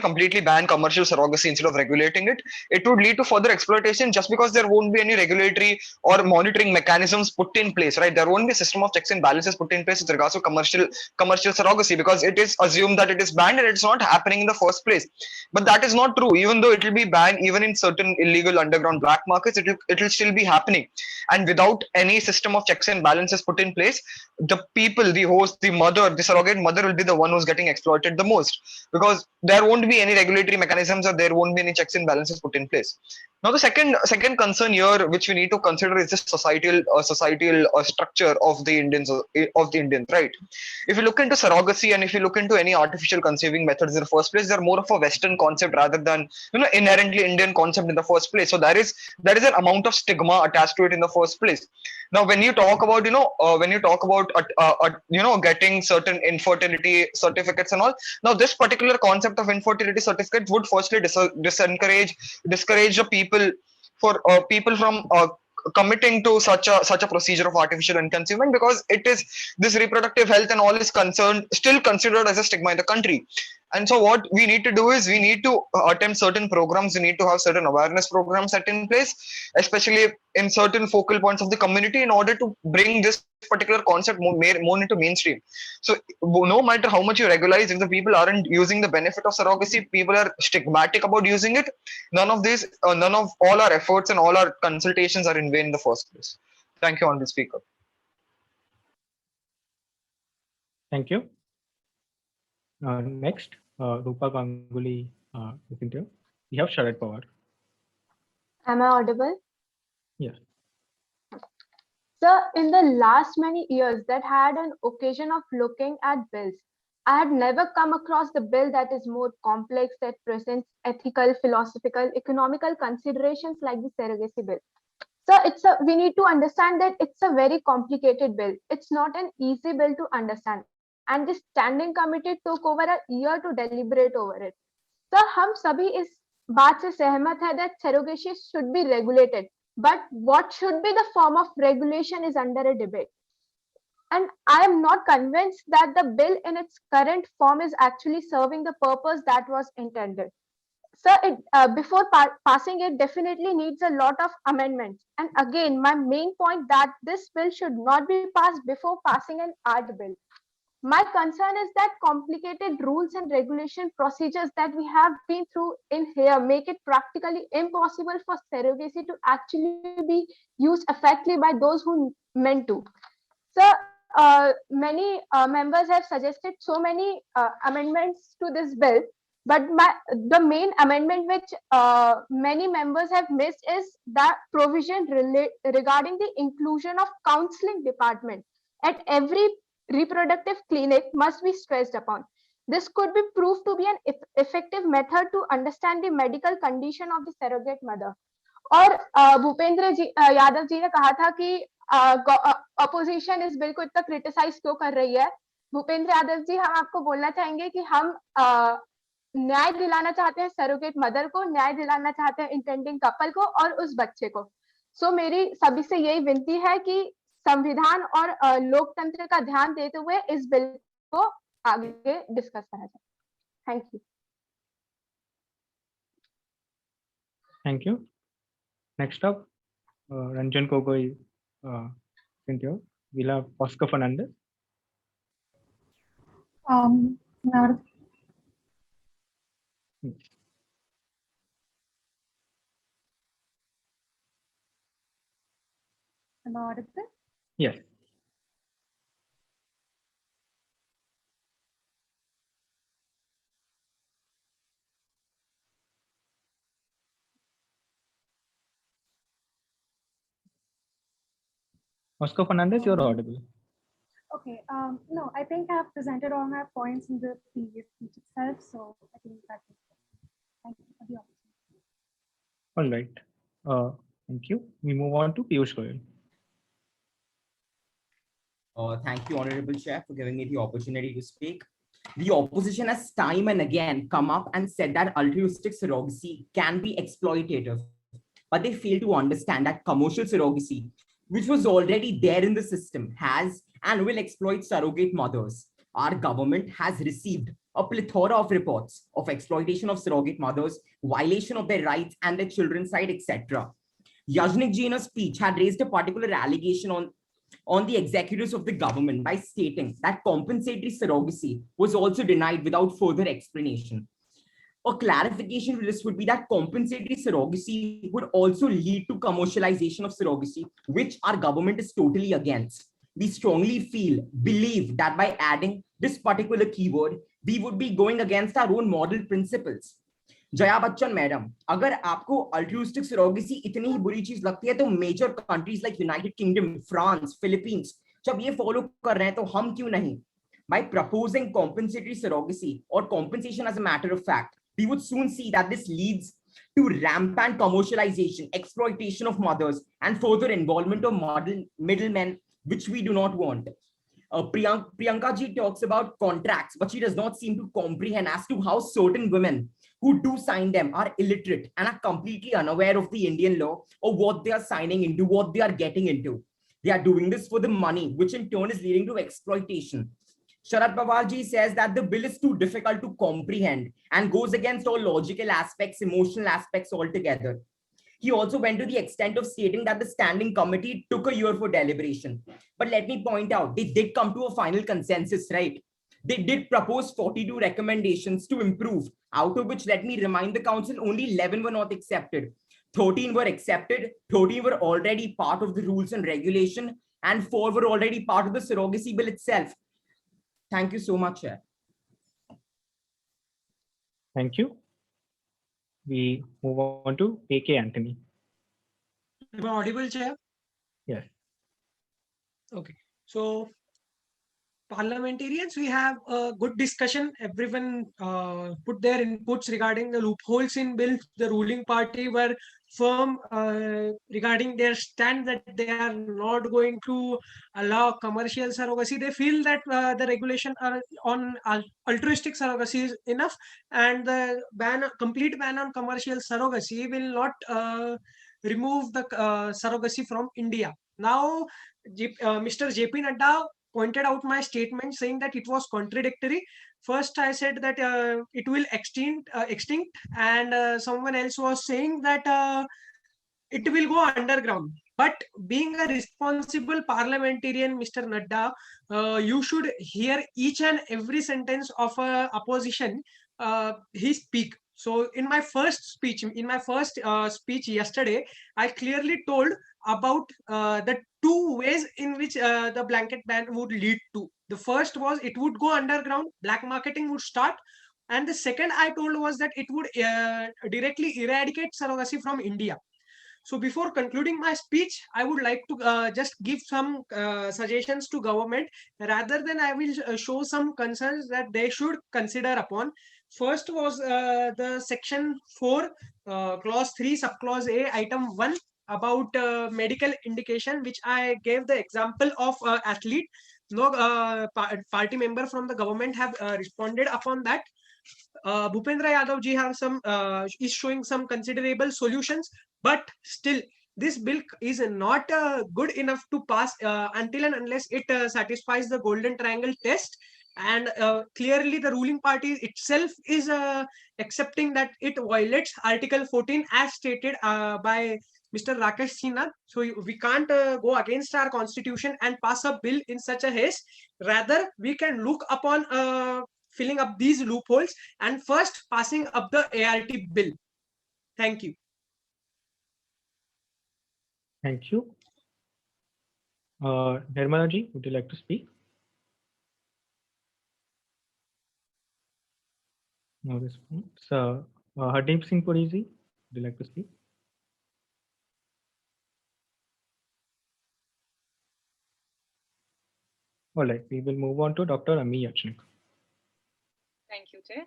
completely ban commercial surrogacy instead of regulating it, it would lead to further exploitation, just because there won't be any regulatory or monitoring mechanisms put in place, right? There won't be a system of checks and balances put in place with regards to commercial surrogacy, because it is assumed that it is banned and it's not happening in the first place. But that is not true. Even though it will be banned, even in certain illegal underground black markets, it will still be happening. And without any system of checks and balances put in place, the people, the host, the surrogate mother will be the one who's getting exploited the most. most, because there won't be any regulatory mechanisms or there won't be any checks and balances put in place. Now, the second concern here, which we need to consider, is the societal structure of the Indians, right? If you look into surrogacy and if you look into any artificial conceiving methods in the first place, they're more of a Western concept rather than inherently Indian concept in the first place. So there is an amount of stigma attached to it in the first place. Now, when you talk about getting certain infertility certificates and all, now this particular concept of infertility certificate would firstly discourage the people from committing to such a procedure of artificial conceivement, because it is this reproductive health and all is still considered as a stigma in the country. And so what we need to do is we need to attempt certain programs. We need to have certain awareness programs set in place, especially in certain focal points of the community, in order to bring this particular concept more into mainstream. So no matter how much you regularize, if the people aren't using the benefit of surrogacy, people are stigmatic about using it, none of all our efforts and all our consultations are in vain in the first place. Thank you, Honorable Speaker. Thank you. Next, Rupa Ganguly is into. We have Sharad Pawar. Am I audible? Yes. Sir, in the last many years that had an occasion of looking at bills, I had never come across the bill that is more complex, that presents ethical, philosophical, economical considerations like the surrogacy bill. So we need to understand that it's a very complicated bill. It's not an easy bill to understand. And the standing committee took over a year to deliberate over it. So हम सभी इस बात से सहमत है that surrogacy should be regulated, but what should be the form of regulation is under a debate. And I am not convinced that the bill in its current form is actually serving the purpose that was intended. So before passing it definitely needs a lot of amendments. And again, my main point that this bill should not be passed before passing an art bill. My concern is that complicated rules and regulation procedures that we have been through in here make it practically impossible for surrogacy to actually be used effectively by those who meant to. So many members have suggested so many amendments to this bill, but the main amendment which many members have missed is the provision regarding the inclusion of counseling department at every reproductive clinic must be stressed upon. This could be proved to be an effective method to understand the medical condition of the surrogate mother. और भूपेंद्र यादव जी ने कहा था कि opposition इस bill को इतना criticise क्यों कर रही है. भूपेंद्र यादव जी, हम आपको बोलना चाहेंगे कि हम न्याय दिलाना चाहते हैं सरोगेट मदर को, न्याय दिलाना चाहते हैं इंटेंडिंग कपल को और उस बच्चे को. सो मेरी सभी से यही विनती है कि संविधान और लोकतंत्र का ध्यान देते हुए इस बिल को आगे डिस्कस करा जाए. Thank you. Thank you. Next up, Ranjan Gogoi, Cynthia. We'll have Oscar Fernandez. Now, am I audible? Yes. Oscar Fernandez, you're audible. Okay. No, I think I have presented all my points in the previous speech itself, so I think that's it. Thank you for the opportunity. All right. Thank you. We move on to Piyush Goyal. Thank you, Honorable Chair, for giving me the opportunity to speak. The opposition has time and again come up and said that altruistic surrogacy can be exploitative, but they fail to understand that commercial surrogacy, which was already there in the system, has and will exploit surrogate mothers. Our government has received a plethora of reports of exploitation of surrogate mothers, violation of their rights and their children's rights, etc. Yajnik ji in a speech had raised a particular allegation on the executives of the government by stating that compensatory surrogacy was also denied without further explanation. A clarification to this would be that compensatory surrogacy would also lead to commercialization of surrogacy, which our government is totally against. We strongly believe that by adding this particular keyword, we would be going against our own model principles. Jaya Bachchan madam, अगर आपको altruistic surrogacy इतनी ही बुरी चीज लगती है तो major countries like United Kingdom, France, Philippines जब ये फॉलो कर रहे हैं तो हम क्यों नहीं? By proposing compensatory surrogacy or compensation as a matter of fact, we would soon see that this leads to rampant commercialization, exploitation of mothers, and further involvement of middlemen, which we do not want. Priyanka ji talks about contracts, but she does not seem to comprehend as to how certain women who do sign them are illiterate and are completely unaware of the Indian law or what they are signing into, what they are getting into. They are doing this for the money, which in turn is leading to exploitation. Sharad Pawar ji says that the bill is too difficult to comprehend and goes against all logical aspects, emotional aspects altogether. He also went to the extent of stating that the standing committee took a year for deliberation. But let me point out, they did come to a final consensus, right? They did propose 42 recommendations to improve, out of which, let me remind the council, only 11 were not accepted. 13 were accepted, 13 were already part of the rules and regulation, and 4 were already part of the surrogacy bill itself. Thank you so much, Chair. Thank you. We move on to AK Anthony. Am I audible, Chair? Yes. Okay. So, parliamentarians, we have a good discussion. Everyone put their inputs regarding the loopholes in bill. The ruling party were firm regarding their stand that they are not going to allow commercial surrogacy. They feel that the regulation on altruistic surrogacy is enough, and the complete ban on commercial surrogacy will not remove the surrogacy from India. Now, Mr. JP Nadda pointed out my statement saying that it was contradictory. First, I said that it will extinct, and someone else was saying that it will go underground. But being a responsible parliamentarian, Mr. Nadda, you should hear each and every sentence of opposition he speak. So in my first speech, yesterday, I clearly told about the two ways in which the blanket ban would lead to. The first was it would go underground, black marketing would start. And the second I told was that it would directly eradicate surrogacy from India. So before concluding my speech, I would like to just give some suggestions to government. Rather than I will show some concerns that they should consider upon. First was the section 4, clause 3, subclause A, item 1 about medical indication, which I gave the example of athlete. No party member from the government have responded upon that. Bhupendra Yadav ji have is showing some considerable solutions, but still this bill is not good enough to pass until and unless it satisfies the golden triangle test. And clearly the ruling party itself is accepting that it violates Article 14 as stated by Mr. Rakesh Sinha. So we can't go against our constitution and pass a bill in such a haste. Rather, we can look upon filling up these loopholes and first passing up the ART bill. Thank you. Thank you. Nirmala ji, would you like to speak? No response. Hardeep Singh Puri ji, would you like to speak? All right, we will move on to Dr. Ami Yachnik. Thank you, Chair.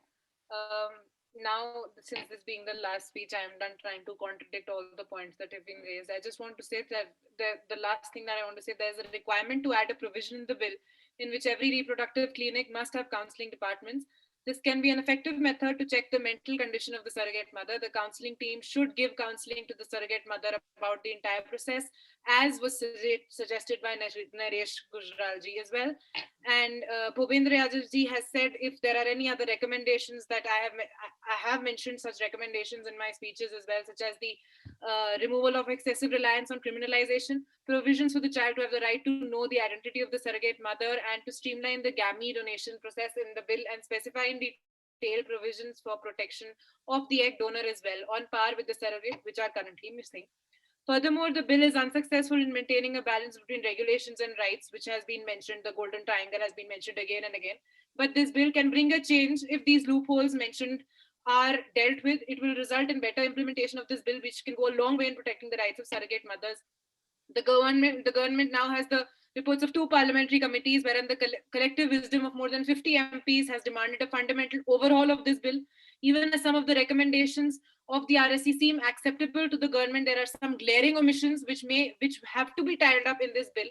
Now, since this being the last speech, I am done trying to contradict all the points that have been raised. I just want to say that the last thing that I want to say, there's a requirement to add a provision in the bill in which every reproductive clinic must have counseling departments. This can be an effective method to check the mental condition of the surrogate mother. The counseling team should give counseling to the surrogate mother about the entire process, as was suggested by Naresh Gujral ji as well. And Bhupendra Yadav ji has said if there are any other recommendations that I have mentioned such recommendations in my speeches as well, such as the removal of excessive reliance on criminalization, provisions for the child to have the right to know the identity of the surrogate mother, and to streamline the gamete donation process in the bill and specify in detail provisions for protection of the egg donor as well, on par with the surrogate, which are currently missing. Furthermore, the bill is unsuccessful in maintaining a balance between regulations and rights, which has been mentioned. The golden triangle has been mentioned again and again. but this bill can bring a change if these loopholes mentioned are dealt with. It will result in better implementation of this bill, which can go a long way in protecting the rights of surrogate mothers. The government now has the reports of 2 parliamentary committees, wherein the collective wisdom of more than 50 MPs has demanded a fundamental overhaul of this bill. Even as some of the recommendations of the RSC seem acceptable to the government, there are some glaring omissions which have to be tied up in this bill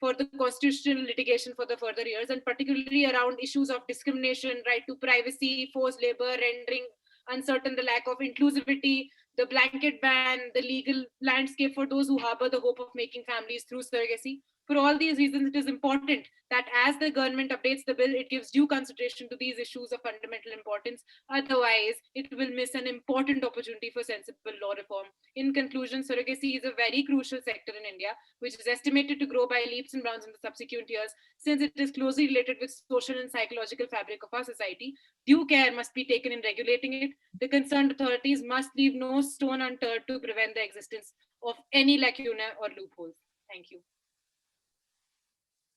for the constitutional litigation for the further years, and particularly around issues of discrimination, right to privacy, forced labor, rendering uncertain the lack of inclusivity, the blanket ban, the legal landscape for those who harbor the hope of making families through surrogacy. For all these reasons, it is important that as the government updates the bill, it gives due consideration to these issues of fundamental importance. Otherwise, it will miss an important opportunity for sensible law reform. In conclusion, surrogacy is a very crucial sector in India, which is estimated to grow by leaps and bounds in the subsequent years. Since it is closely related with social and psychological fabric of our society, due care must be taken in regulating it. The concerned authorities must leave no stone unturned to prevent the existence of any lacuna or loopholes. Thank you.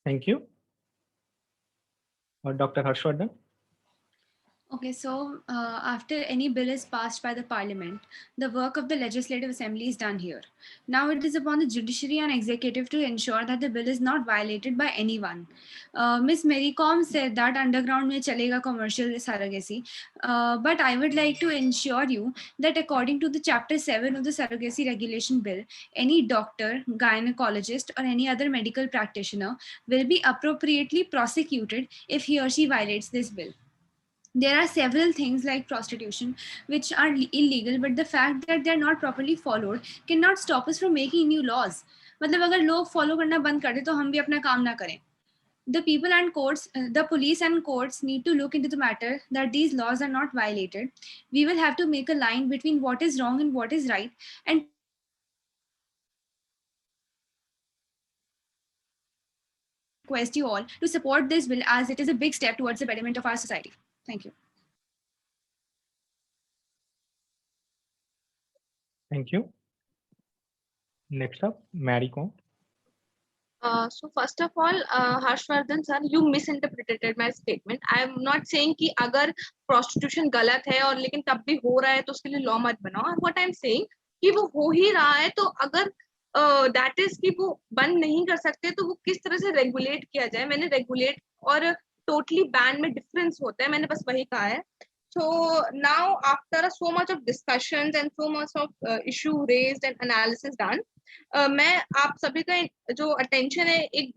Thank you. Dr. Harshvardhan. Okay, so after any bill is passed by the parliament, the work of the legislative assembly is done here. Now it is upon the judiciary and executive to ensure that the bill is not violated by anyone. Ms. Mary Com said that underground mein chalega commercial surrogacy, but I would like to ensure you that according to the chapter 7 of the surrogacy regulation bill, any doctor, gynecologist or any other medical practitioner will be appropriately prosecuted if he or she violates this bill. There are several things like prostitution which are illegal, but the fact that they are not properly followed cannot stop us from making new laws. मतलब अगर लोग follow करना बंद कर दे तो हम भी अपना काम ना करें. The people and courts, the police and courts need to look into the matter that these laws are not violated. We will have to make a line between what is wrong and what is right, and request you all to support this bill as it is a big step towards the betterment of our society. Thank you. Thank you. Next up, Mary Com. So first of all, Harshvardhan sir, you misinterpreted my statement. I am not saying कि अगर prostitution गलत है और लेकिन तब भी हो रहा है तो उसके लिए law मत बनाओ. What I am saying कि वो हो ही रहा है तो अगर that is कि वो बंद नहीं कर सकते तो वो किस तरह से regulate किया जाए. मैंने regulate और totally ban में difference होता है. मैंने बस वही कहा है. So now after so much of discussions and so much of issue raised and analysis done, मैं आप सभी का जो अटेंशन है एक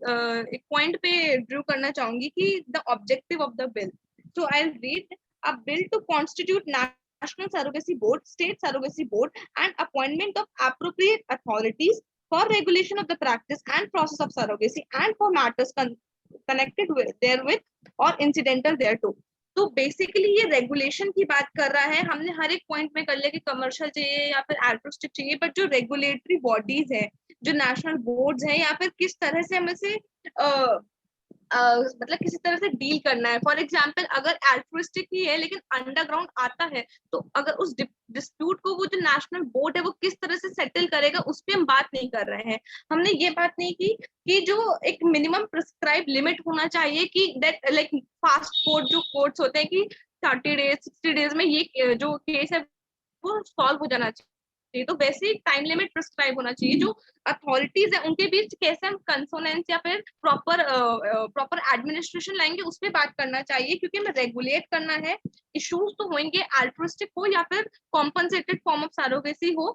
पॉइंट पे ड्रू करना चाहूंगी कि the objective of the bill. So I will read a bill to constitute national surrogacy board, state surrogacy board and appointment of appropriate authorities for regulation of the practice and process of surrogacy and for matters connected therewith और incidental देयरटू. तो basically ये regulation की बात कर रहा है. हमने हर एक पॉइंट में कर लिया कि कमर्शियल चाहिए या फिर एल्ट्रुस्टिक चाहिए, बट जो रेगुलेटरी बॉडीज है, जो नेशनल बोर्ड्स हैं, या फिर किस तरह से हमें से मतलब किसी तरह से डील करना है. फॉर एग्जांपल अगर एल्ट्रुस्टिक ही है लेकिन अंडरग्राउंड आता है तो अगर उस डिस्प्यूट को वो जो नेशनल बोर्ड है वो किस तरह से सेटल करेगा उस पर हम बात नहीं कर रहे हैं. हमने ये बात नहीं की कि जो एक मिनिमम प्रिस्क्राइब लिमिट होना चाहिए कि दैट लाइक फास्ट कोर्ट जो कोर्ट्स होते हैं कि 30 डेज 60 डेज में ये जो केस है वो सॉल्व हो जाना चाहिए. तो वैसे ही टाइम लिमिट प्रिस्क्राइब होना चाहिए. जो अथॉरिटीज है उनके बीच कैसे हम कंसोनेंस या फिर प्रॉपर एडमिनिस्ट्रेशन लाएंगे उस पर बात करना चाहिए, क्योंकि हमें रेगुलेट करना है. इश्यूज तो होंगे, अल्ट्रुस्टिक हो या फिर कॉम्पनसेटेड फॉर्म ऑफ सरोगेसी हो,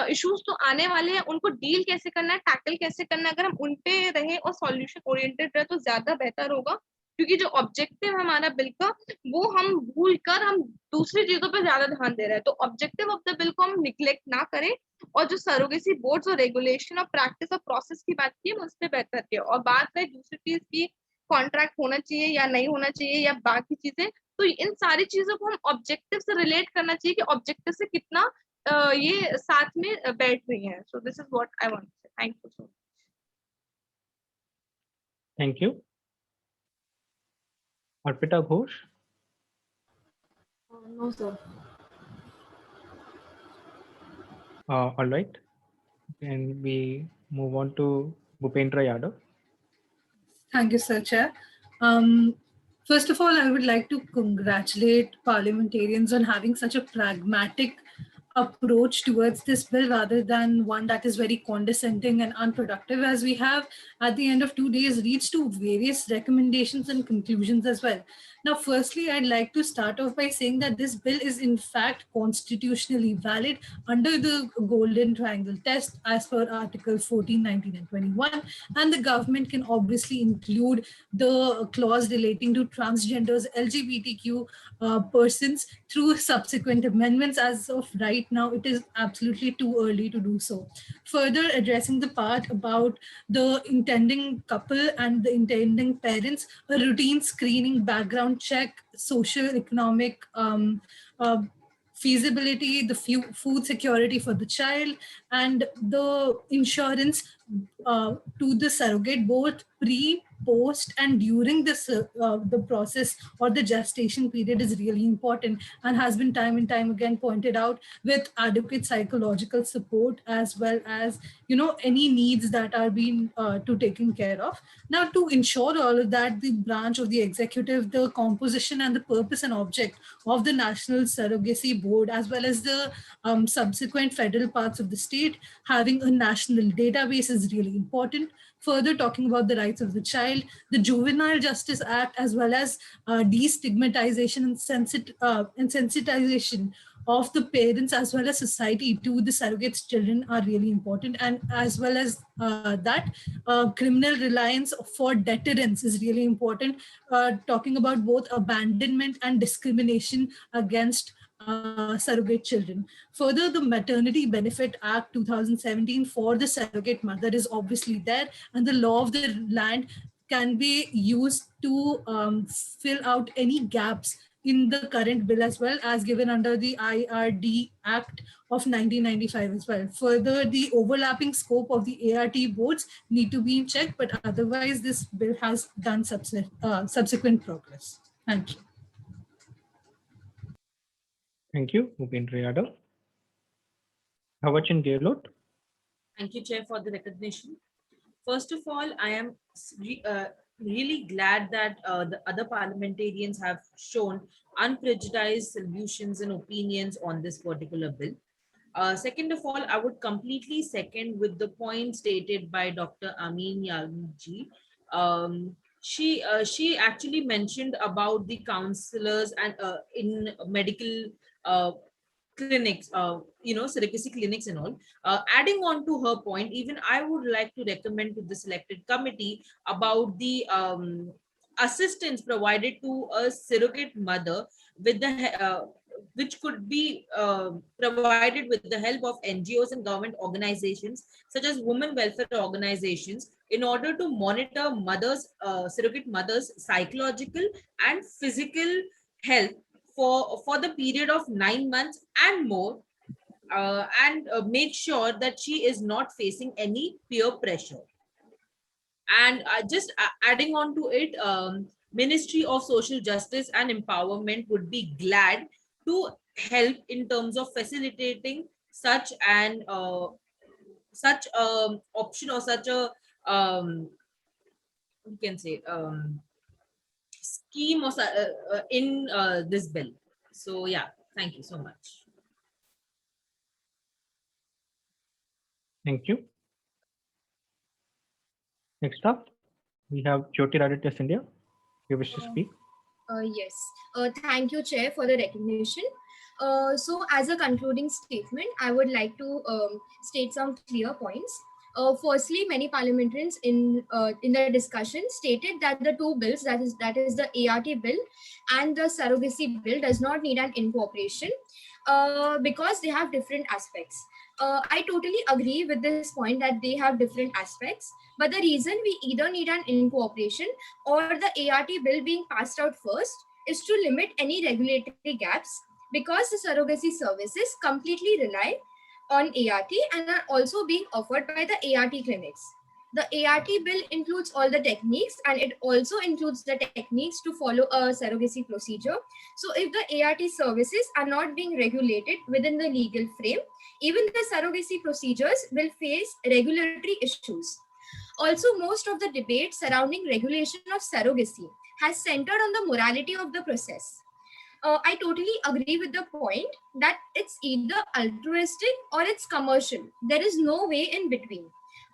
इश्यूज तो आने वाले हैं. उनको डील कैसे करना है, टैकल कैसे करना है, अगर हम उन पे रहे और सॉल्यूशन ओरिएंटेड रहे तो ज्यादा बेहतर होगा. क्योंकि जो ऑब्जेक्टिव हमारा बिल का वो हम भूल कर हम दूसरी चीजों पर ज्यादा ध्यान दे रहे हैं. तो ऑब्जेक्टिव ऑफ द बिल को हम निग्लेक्ट ना करें और जो सरोगेसी बोर्ड्स और रेगुलेशन और प्रैक्टिस और प्रोसेस की बात की है उस पर बेहतर किया. और बात है दूसरी चीज की कॉन्ट्रैक्ट होना चाहिए या नहीं होना चाहिए या बाकी चीजें, तो इन सारी चीजों को हम ऑब्जेक्टिव से रिलेट करना चाहिए कि ऑब्जेक्टिव से कितना ये साथ में बैठ रही है. So this is what I want to say. Thank you so much. Thank you. Arpita Ghosh. No, sir. All right. Then we move on to Bhupendra Yadav. Thank you, sir, Chair. First of all, I would like to congratulate parliamentarians on having such a pragmatic approach towards this bill rather than one that is very condescending and unproductive, as we have at the end of 2 days reached to various recommendations and conclusions as well. Now, firstly, I'd like to start off by saying that this bill is in fact constitutionally valid under the Golden Triangle test as per Article 14, 19, and 21. And the government can obviously include the clause relating to transgenders, LGBTQ persons through subsequent amendments. As of right now, it is absolutely too early to do so. Further, addressing the part about the intending couple and the intending parents, a routine screening, background check, social, economic feasibility, the food security for the child, and the insurance to the surrogate, both pre, post, and during the process or the gestation period, is really important and has been time and time again pointed out, with adequate psychological support as well as any needs that are being to taken care of. Now, to ensure all of that, the branch of the executive, the composition and the purpose and object of the National Surrogacy Board, as well as the subsequent federal parts of the state, having a national database is really important. Further, talking about the rights of the child, the Juvenile Justice Act, as well as destigmatization and sensitization of the parents as well as society to the surrogates' children are really important. And as well as that, criminal reliance for deterrence is really important, talking about both abandonment and discrimination against surrogate children. Further, the Maternity Benefit Act 2017 for the surrogate mother is obviously there, and the law of the land can be used to fill out any gaps in the current bill, as well as given under the IRD Act of 1995 as well. Further, the overlapping scope of the ART boards need to be in check, but otherwise this bill has done subsequent progress. Thank you. Thank you, Bhupendra Yadav. Havachan Gehlot. Thank you, Chair, for the recognition. First of all, I am really glad that the other parliamentarians have shown unprejudiced solutions and opinions on this particular bill. Second of all, I would completely second with the point stated by Dr. Amin Yagji. She actually mentioned about the counselors and in medical clinics, surrogacy clinics and all. Adding on to her point, even I would like to recommend to the selected committee about the assistance provided to a surrogate mother with the which could be provided with the help of NGOs and government organizations such as women welfare organizations, in order to monitor mothers, surrogate mothers' psychological and physical health for the period of 9 months and more, and make sure that she is not facing any peer pressure. And just adding on to it, Ministry of Social Justice and Empowerment would be glad to help in terms of facilitating such an option, or such a you can say scheme or in this bill. So yeah, thank you so much. Thank you. Next up, we have Jyotiraditya Scindia. You wish to speak? Yes. Thank you, Chair, for the recognition. So as a concluding statement, I would like to state some clear points. Firstly, many parliamentarians in the discussion stated that the two bills, that is the ART bill and the surrogacy bill, does not need an incorporation because they have different aspects. I totally agree with this point that they have different aspects, but the reason we either need an incorporation or the ART bill being passed out first is to limit any regulatory gaps, because the surrogacy services completely rely on ART and are also being offered by the ART clinics. The ART bill includes all the techniques, and it also includes the techniques to follow a surrogacy procedure. So if the ART services are not being regulated within the legal frame, even the surrogacy procedures will face regulatory issues. Also, most of the debate surrounding regulation of surrogacy has centered on the morality of the process. I totally agree with the point that it's either altruistic or it's commercial. There is no way in between.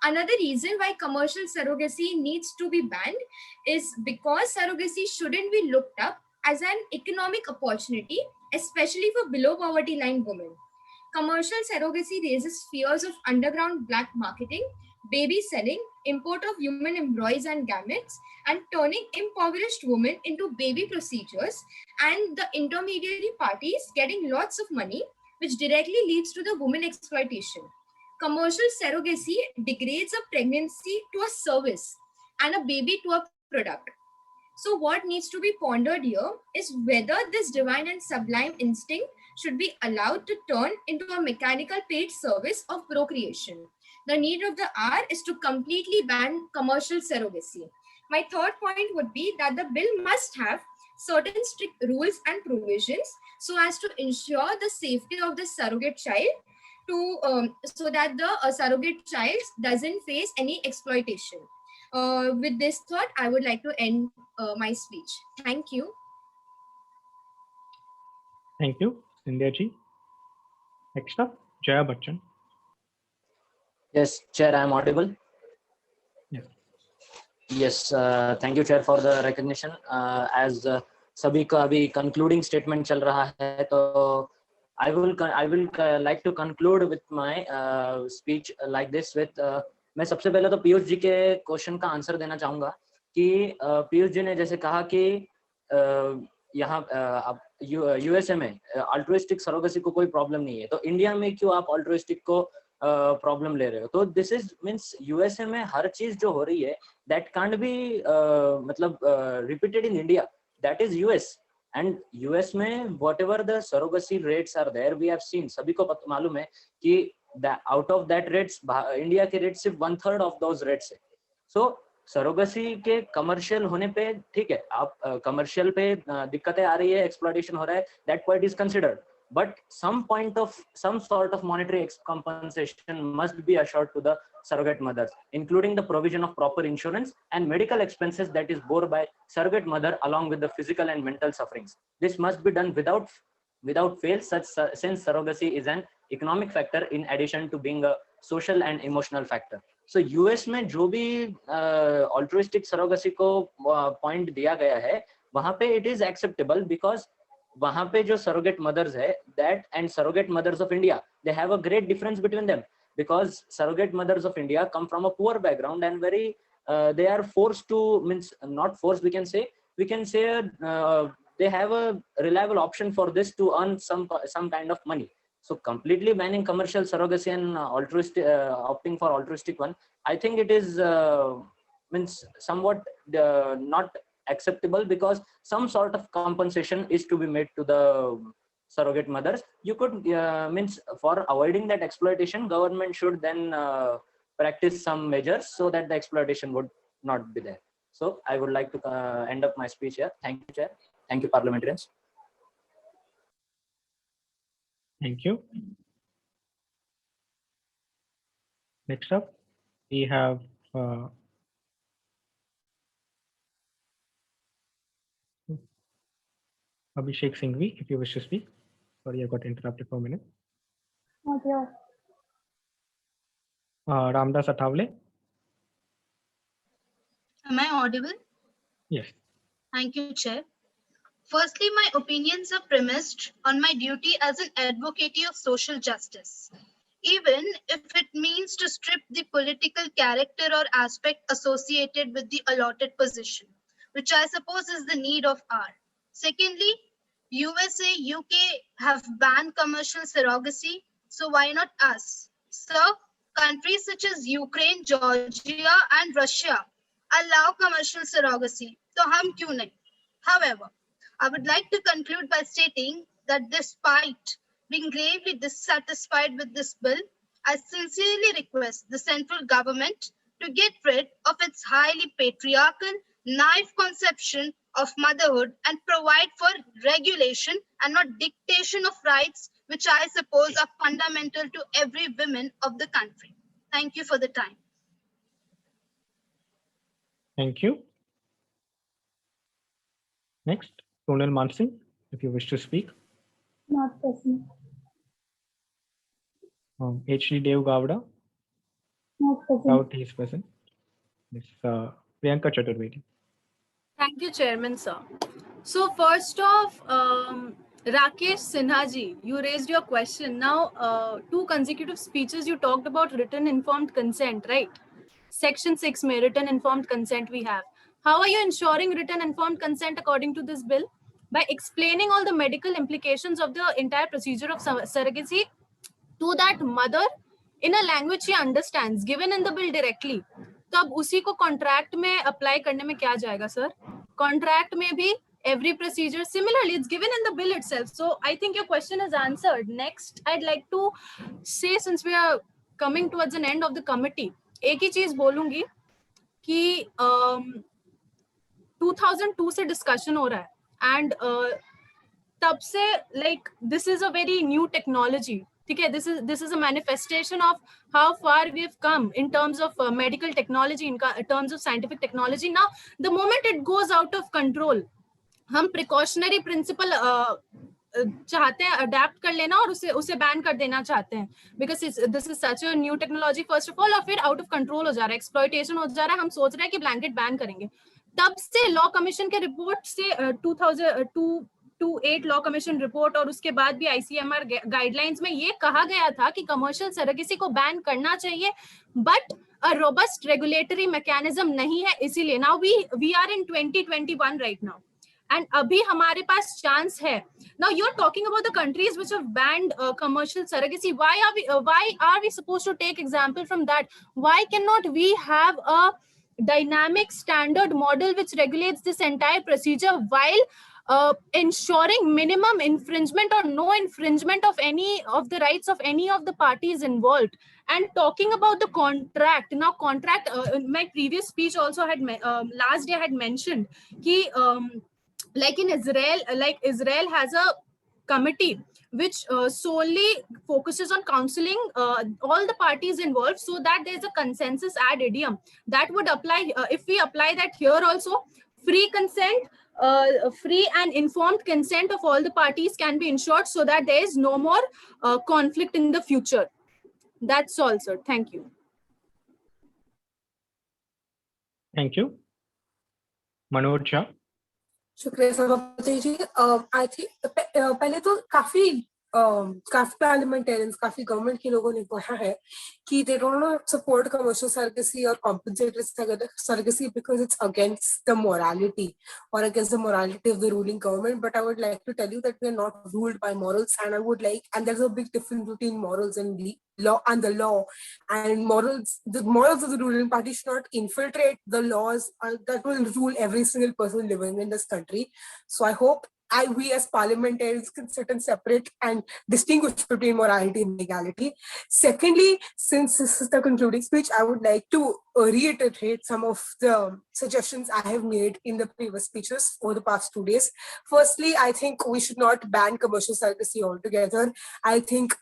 Another reason why commercial surrogacy needs to be banned is because surrogacy shouldn't be looked up as an economic opportunity, especially for below poverty line women. Commercial surrogacy raises fears of underground black marketing, baby selling, import of human embryos and gametes, and turning impoverished women into baby procedures, and the intermediary parties getting lots of money, which directly leads to the woman exploitation. Commercial surrogacy degrades a pregnancy to a service and a baby to a product. So what needs to be pondered here is whether this divine and sublime instinct should be allowed to turn into a mechanical paid service of procreation. The need of the hour is to completely ban commercial surrogacy. My third point would be that the bill must have certain strict rules and provisions so as to ensure the safety of the surrogate child so that the surrogate child doesn't face any exploitation. With this thought, I would like to end my speech. Thank you. Thank you, Sindhya ji. Next up, Jaya Bachchan. Yes, Chair, I am audible. Yes. Yes, thank you, Chair, for the recognition. As सभी का अभी concluding statement चल रहा है, तो I will like to conclude with my speech like this with मैं सबसे पहले तो पीयूष जी के क्वेश्चन का आंसर देना चाहूंगा कि पीयूष जी ने जैसे कहा कि यहाँ यूएसए में अल्ट्रुइस्टिक सरोगेसी को कोई प्रॉब्लम नहीं है, तो इंडिया में क्यों आप अल्ट्रुइस्टिक को प्रॉब्लम ले रहे हो? तो दिस इज मींस यूएसए में हर चीज जो हो रही है दैट कांट बी मतलब repeated in India, that is US. And US में whatever the surrogacy rates are there, we have seen, सभी को मालूम है कि out of that rates India के रेट सिर्फ 1/3 ऑफ दोज रेट्स है. सो सरोगेसी के कमर्शियल होने पे ठीक है, आप कमर्शियल पे दिक्कतें आ रही है, एक्सप्लॉयटेशन हो रहा है, that point is considered, but some sort of monetary compensation must be assured to the surrogate mothers, including the provision of proper insurance and medical expenses that is bore by surrogate mother along with the physical and mental sufferings. This must be done without fail, since surrogacy is an economic factor in addition to being a social and emotional factor. So US में जो भी altruistic surrogacy को point दिया गया है, वहाँ पे it is acceptable because वहाँ पे जो surrogate mothers है, that and surrogate mothers of India, they have a great difference between them, because surrogate mothers of India come from a poor background and very they are forced to, means not forced, we can say they have a reliable option for this to earn some kind of money. So completely banning commercial surrogacy and altruistic opting for altruistic one, I think it is means somewhat not acceptable, because some sort of compensation is to be made to the surrogate mothers. You could means for avoiding that exploitation, government should then practice some measures so that the exploitation would not be there. So I would like to end up my speech here. Thank you, Chair. Thank you, parliamentarians. Thank you. Next up, we have Abhishek Singhvi, if you wish to speak. Sorry, I got interrupted for a minute. Okay. Ramdas Athavale. Am I audible? Yes. Thank you, Chair. Firstly, my opinions are premised on my duty as an advocate of social justice, even if it means to strip the political character or aspect associated with the allotted position, which I suppose is the need of hour. Secondly, USA, UK have banned commercial surrogacy, so why not us? Sir, countries such as Ukraine, Georgia, and Russia allow commercial surrogacy, so hum kyun nahi? However, I would like to conclude by stating that despite being gravely dissatisfied with this bill, I sincerely request the central government to get rid of its highly patriarchal, naive conception of motherhood and provide for regulation and not dictation of rights, which I suppose are fundamental to every woman of the country. Thank you for the time. Thank you. Next, Sonal Mansingh, if you wish to speak. Not present. H.D. Dev Gowda. Not present. Doubt he is present. Yes, Priyanka Chaturvedi. Thank you, Chairman, sir. So first off, Rakesh Sinha ji, you raised your question. Now, 2 consecutive speeches you talked about written informed consent, right? Section 6 में written informed consent we have. How are you ensuring written informed consent according to this bill? By explaining all the medical implications of the entire procedure of surrogacy to that mother in a language she understands, given in the bill directly. तो अब उसी को contract में apply करने में क्या जाएगा sir? Contract में भी every procedure similarly it's given in the bill itself. So I think your question is answered. Next, I'd like to say, since we are coming towards an end of the committee, एक ही चीज बोलूंगी कि 2002 से discussion हो रहा है and तब से like this is a very new technology. ठीक है, this is a manifestation of how far we have come in terms of medical technology, in terms of scientific technology. Now the moment it goes out of control, हम precautionary principal चाहते हैं adapt कर लेना और उसे ban कर देना चाहते हैं because this is such a new technology first of all, और फिर आउट ऑफ कंट्रोल हो जा रहा है, एक्सप्लॉयटेशन हो जा रहा है, हम सोच रहे हैं कि ब्लैंकेट बैन करेंगे. तब से लॉ कमीशन के रिपोर्ट से 2008 लॉ कमीशन रिपोर्ट और उसके बाद भी ICMR गाइडलाइंस में ये कहा गया था कि कमर्शियल सरोगेसी को बैन करना चाहिए, but a robust regulatory mechanism नहीं है. इसीलिए now we are in 2021 right now. And अभी हमारे पास चांस है. Now you're talking about the countries which have banned commercial surrogacy. Why are we supposed to take example from that? Why cannot we have a dynamic standard model which regulates this entire procedure while ensuring minimum infringement or no infringement of any of the rights of any of the parties involved? And talking about the contract, now contract, my previous speech also had last day I had mentioned कि like in Israel, Israel has a committee which solely focuses on counseling all the parties involved so that there's a consensus ad idiom that would apply. If we apply that here also, free consent, free and informed consent of all the parties can be ensured so that there is no more conflict in the future. That's all, sir. Thank you. Thank you. Manoj Jha. शुक्रिया सभापति जी. I think पहले तो काफी parliamentarians, काफी government के लोगों ने कहा है कि they don't support commercial surrogacy or compensatory surrogacy because it's against the morality or against the morality of the ruling government. But I would like to tell you that we are not ruled by morals, and there's a big difference between morals and law and the law. And the morals of the ruling party should not infiltrate the laws that will rule every single person living in this country. So I hope we as parliamentarians can sit and separate and distinguish between morality and legality. Secondly, since this is the concluding speech, I would like to reiterate some of the suggestions I have made in the previous speeches over the past 2 days. Firstly, I think we should not ban commercial surrogacy altogether. I think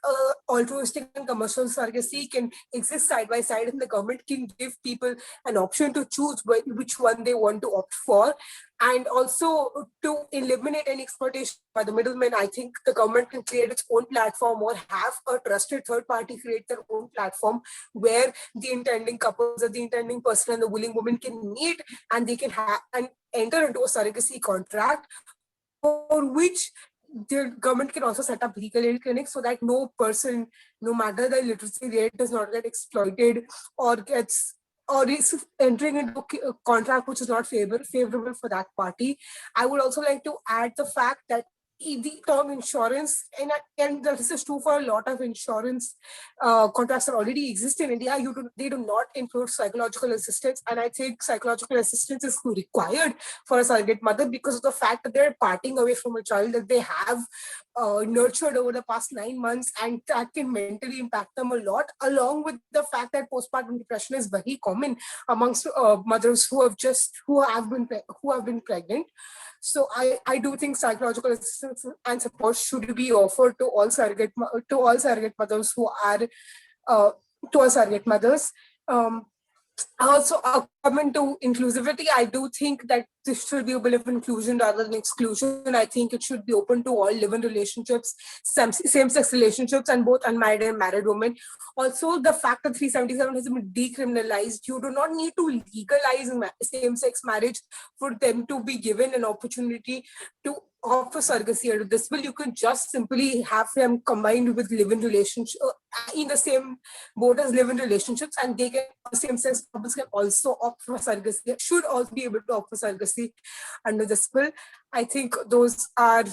altruistic and commercial surrogacy can exist side by side, and the government can give people an option to choose which one they want to opt for. And also to eliminate any exploitation by the middlemen, I think the government can create its own platform or have a trusted third party create their own platform where the intending couples or the intending person and the willing woman can meet, and they can have and enter into a surrogacy contract for which the government can also set up legal aid clinics so that no person, no matter the literacy rate, does not get exploited or is entering into a contract which is not favorable for that party. I would also like to add the fact that the term insurance, and this is true for a lot of insurance contracts that already exist in India, they do not include psychological assistance. And I think psychological assistance is required for a surrogate mother because of the fact that they're parting away from a child that they have nurtured over the past 9 months, and that can mentally impact them a lot, along with the fact that postpartum depression is very common amongst mothers who have been pregnant. So I do think psychological assistance and support should be offered to all surrogate mothers who are to all surrogate mothers. Also, coming to inclusivity, I do think that this should be a bill of inclusion rather than exclusion. I think it should be open to all live-in relationships, same-sex relationships, and both unmarried and married women. Also, the fact that 377 has been decriminalized, you do not need to legalize same-sex marriage for them to be given an opportunity to offer surrogacy under this bill. You can just simply have them combined with live-in relationships in the same boat as live-in relationships, and they can, same-sex couples can also opt for surrogacy, should also be able to offer surrogacy under this bill. I think those are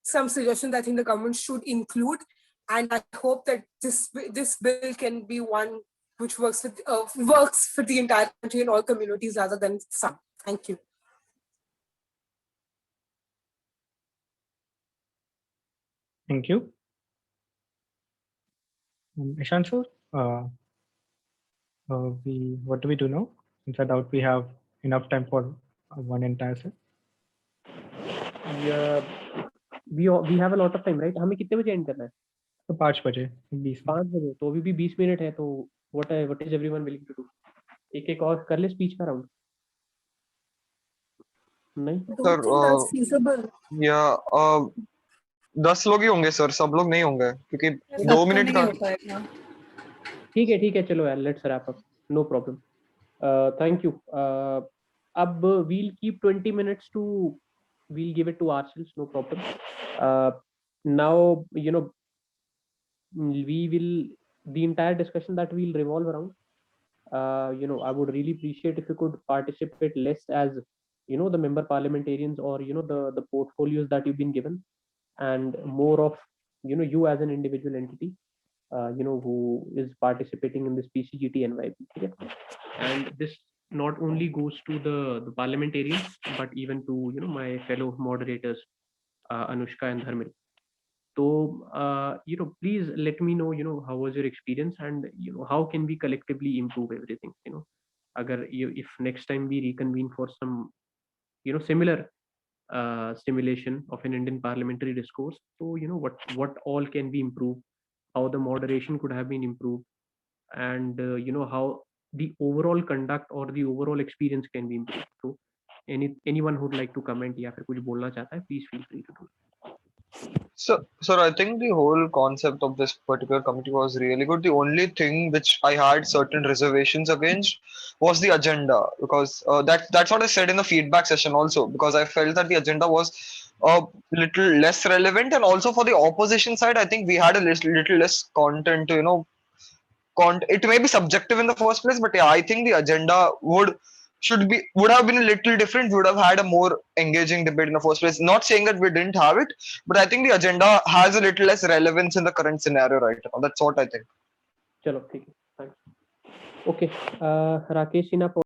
some suggestions I think the government should include, and I hope that this bill can be one which works for the entire country and all communities rather than some. Thank you. Thank you. Ishan sir, what do we do now? Since I doubt we have enough time for one entire set. Yeah, we have a lot of time, right? हमें कितने बजे end करना है? तो 5 बजे 20 5 बजे तो अभी भी 20 मिनट है, तो what is everyone willing to do? एक और कर ले स्पीच का राउंड? नहीं सर या 10 लोग ही होंगे सर, सब लोग नहीं होंगे क्योंकि 2 मिनट का। ठीक है चलो यार, let's wrap up, no problem. Thank you. अब we'll keep 20 minutes to, we'll give it to ourselves, no problem. Now, you know, the entire discussion that will revolve around, you know, I would really appreciate if you could participate less as, you know, the member parliamentarians or, you know, the portfolios that you've been given, and more of, you know, you as an individual entity, you know, who is participating in this PCGT NYP. Okay? And this not only goes to the parliamentarians, but even to, you know, my fellow moderators, Anushka and Dharmil. So, you know, please let me know, you know, how was your experience, and, you know, how can we collectively improve everything, you know, if next time we reconvene for some, you know, similar stimulation of an Indian parliamentary discourse. So, you know, what all can be improved, how the moderation could have been improved, and, you know, how the overall conduct or the overall experience can be improved. So anyone who would like to comment या फिर कुछ बोलना चाहता है, please feel free to do it. So, sir, I think the whole concept of this particular committee was really good. The only thing which I had certain reservations against was the agenda, because that's what I said in the feedback session also, because I felt that the agenda was a little less relevant, and also for the opposition side, I think we had a little less content, you know, it may be subjective in the first place, but yeah, I think the agenda would have been a little different. We would have had a more engaging debate in the first place. Not saying that we didn't have it, but I think the agenda has a little less relevance in the current scenario right now. That's what I think. Chalo, ठीक है, thanks. Okay, Rakesh,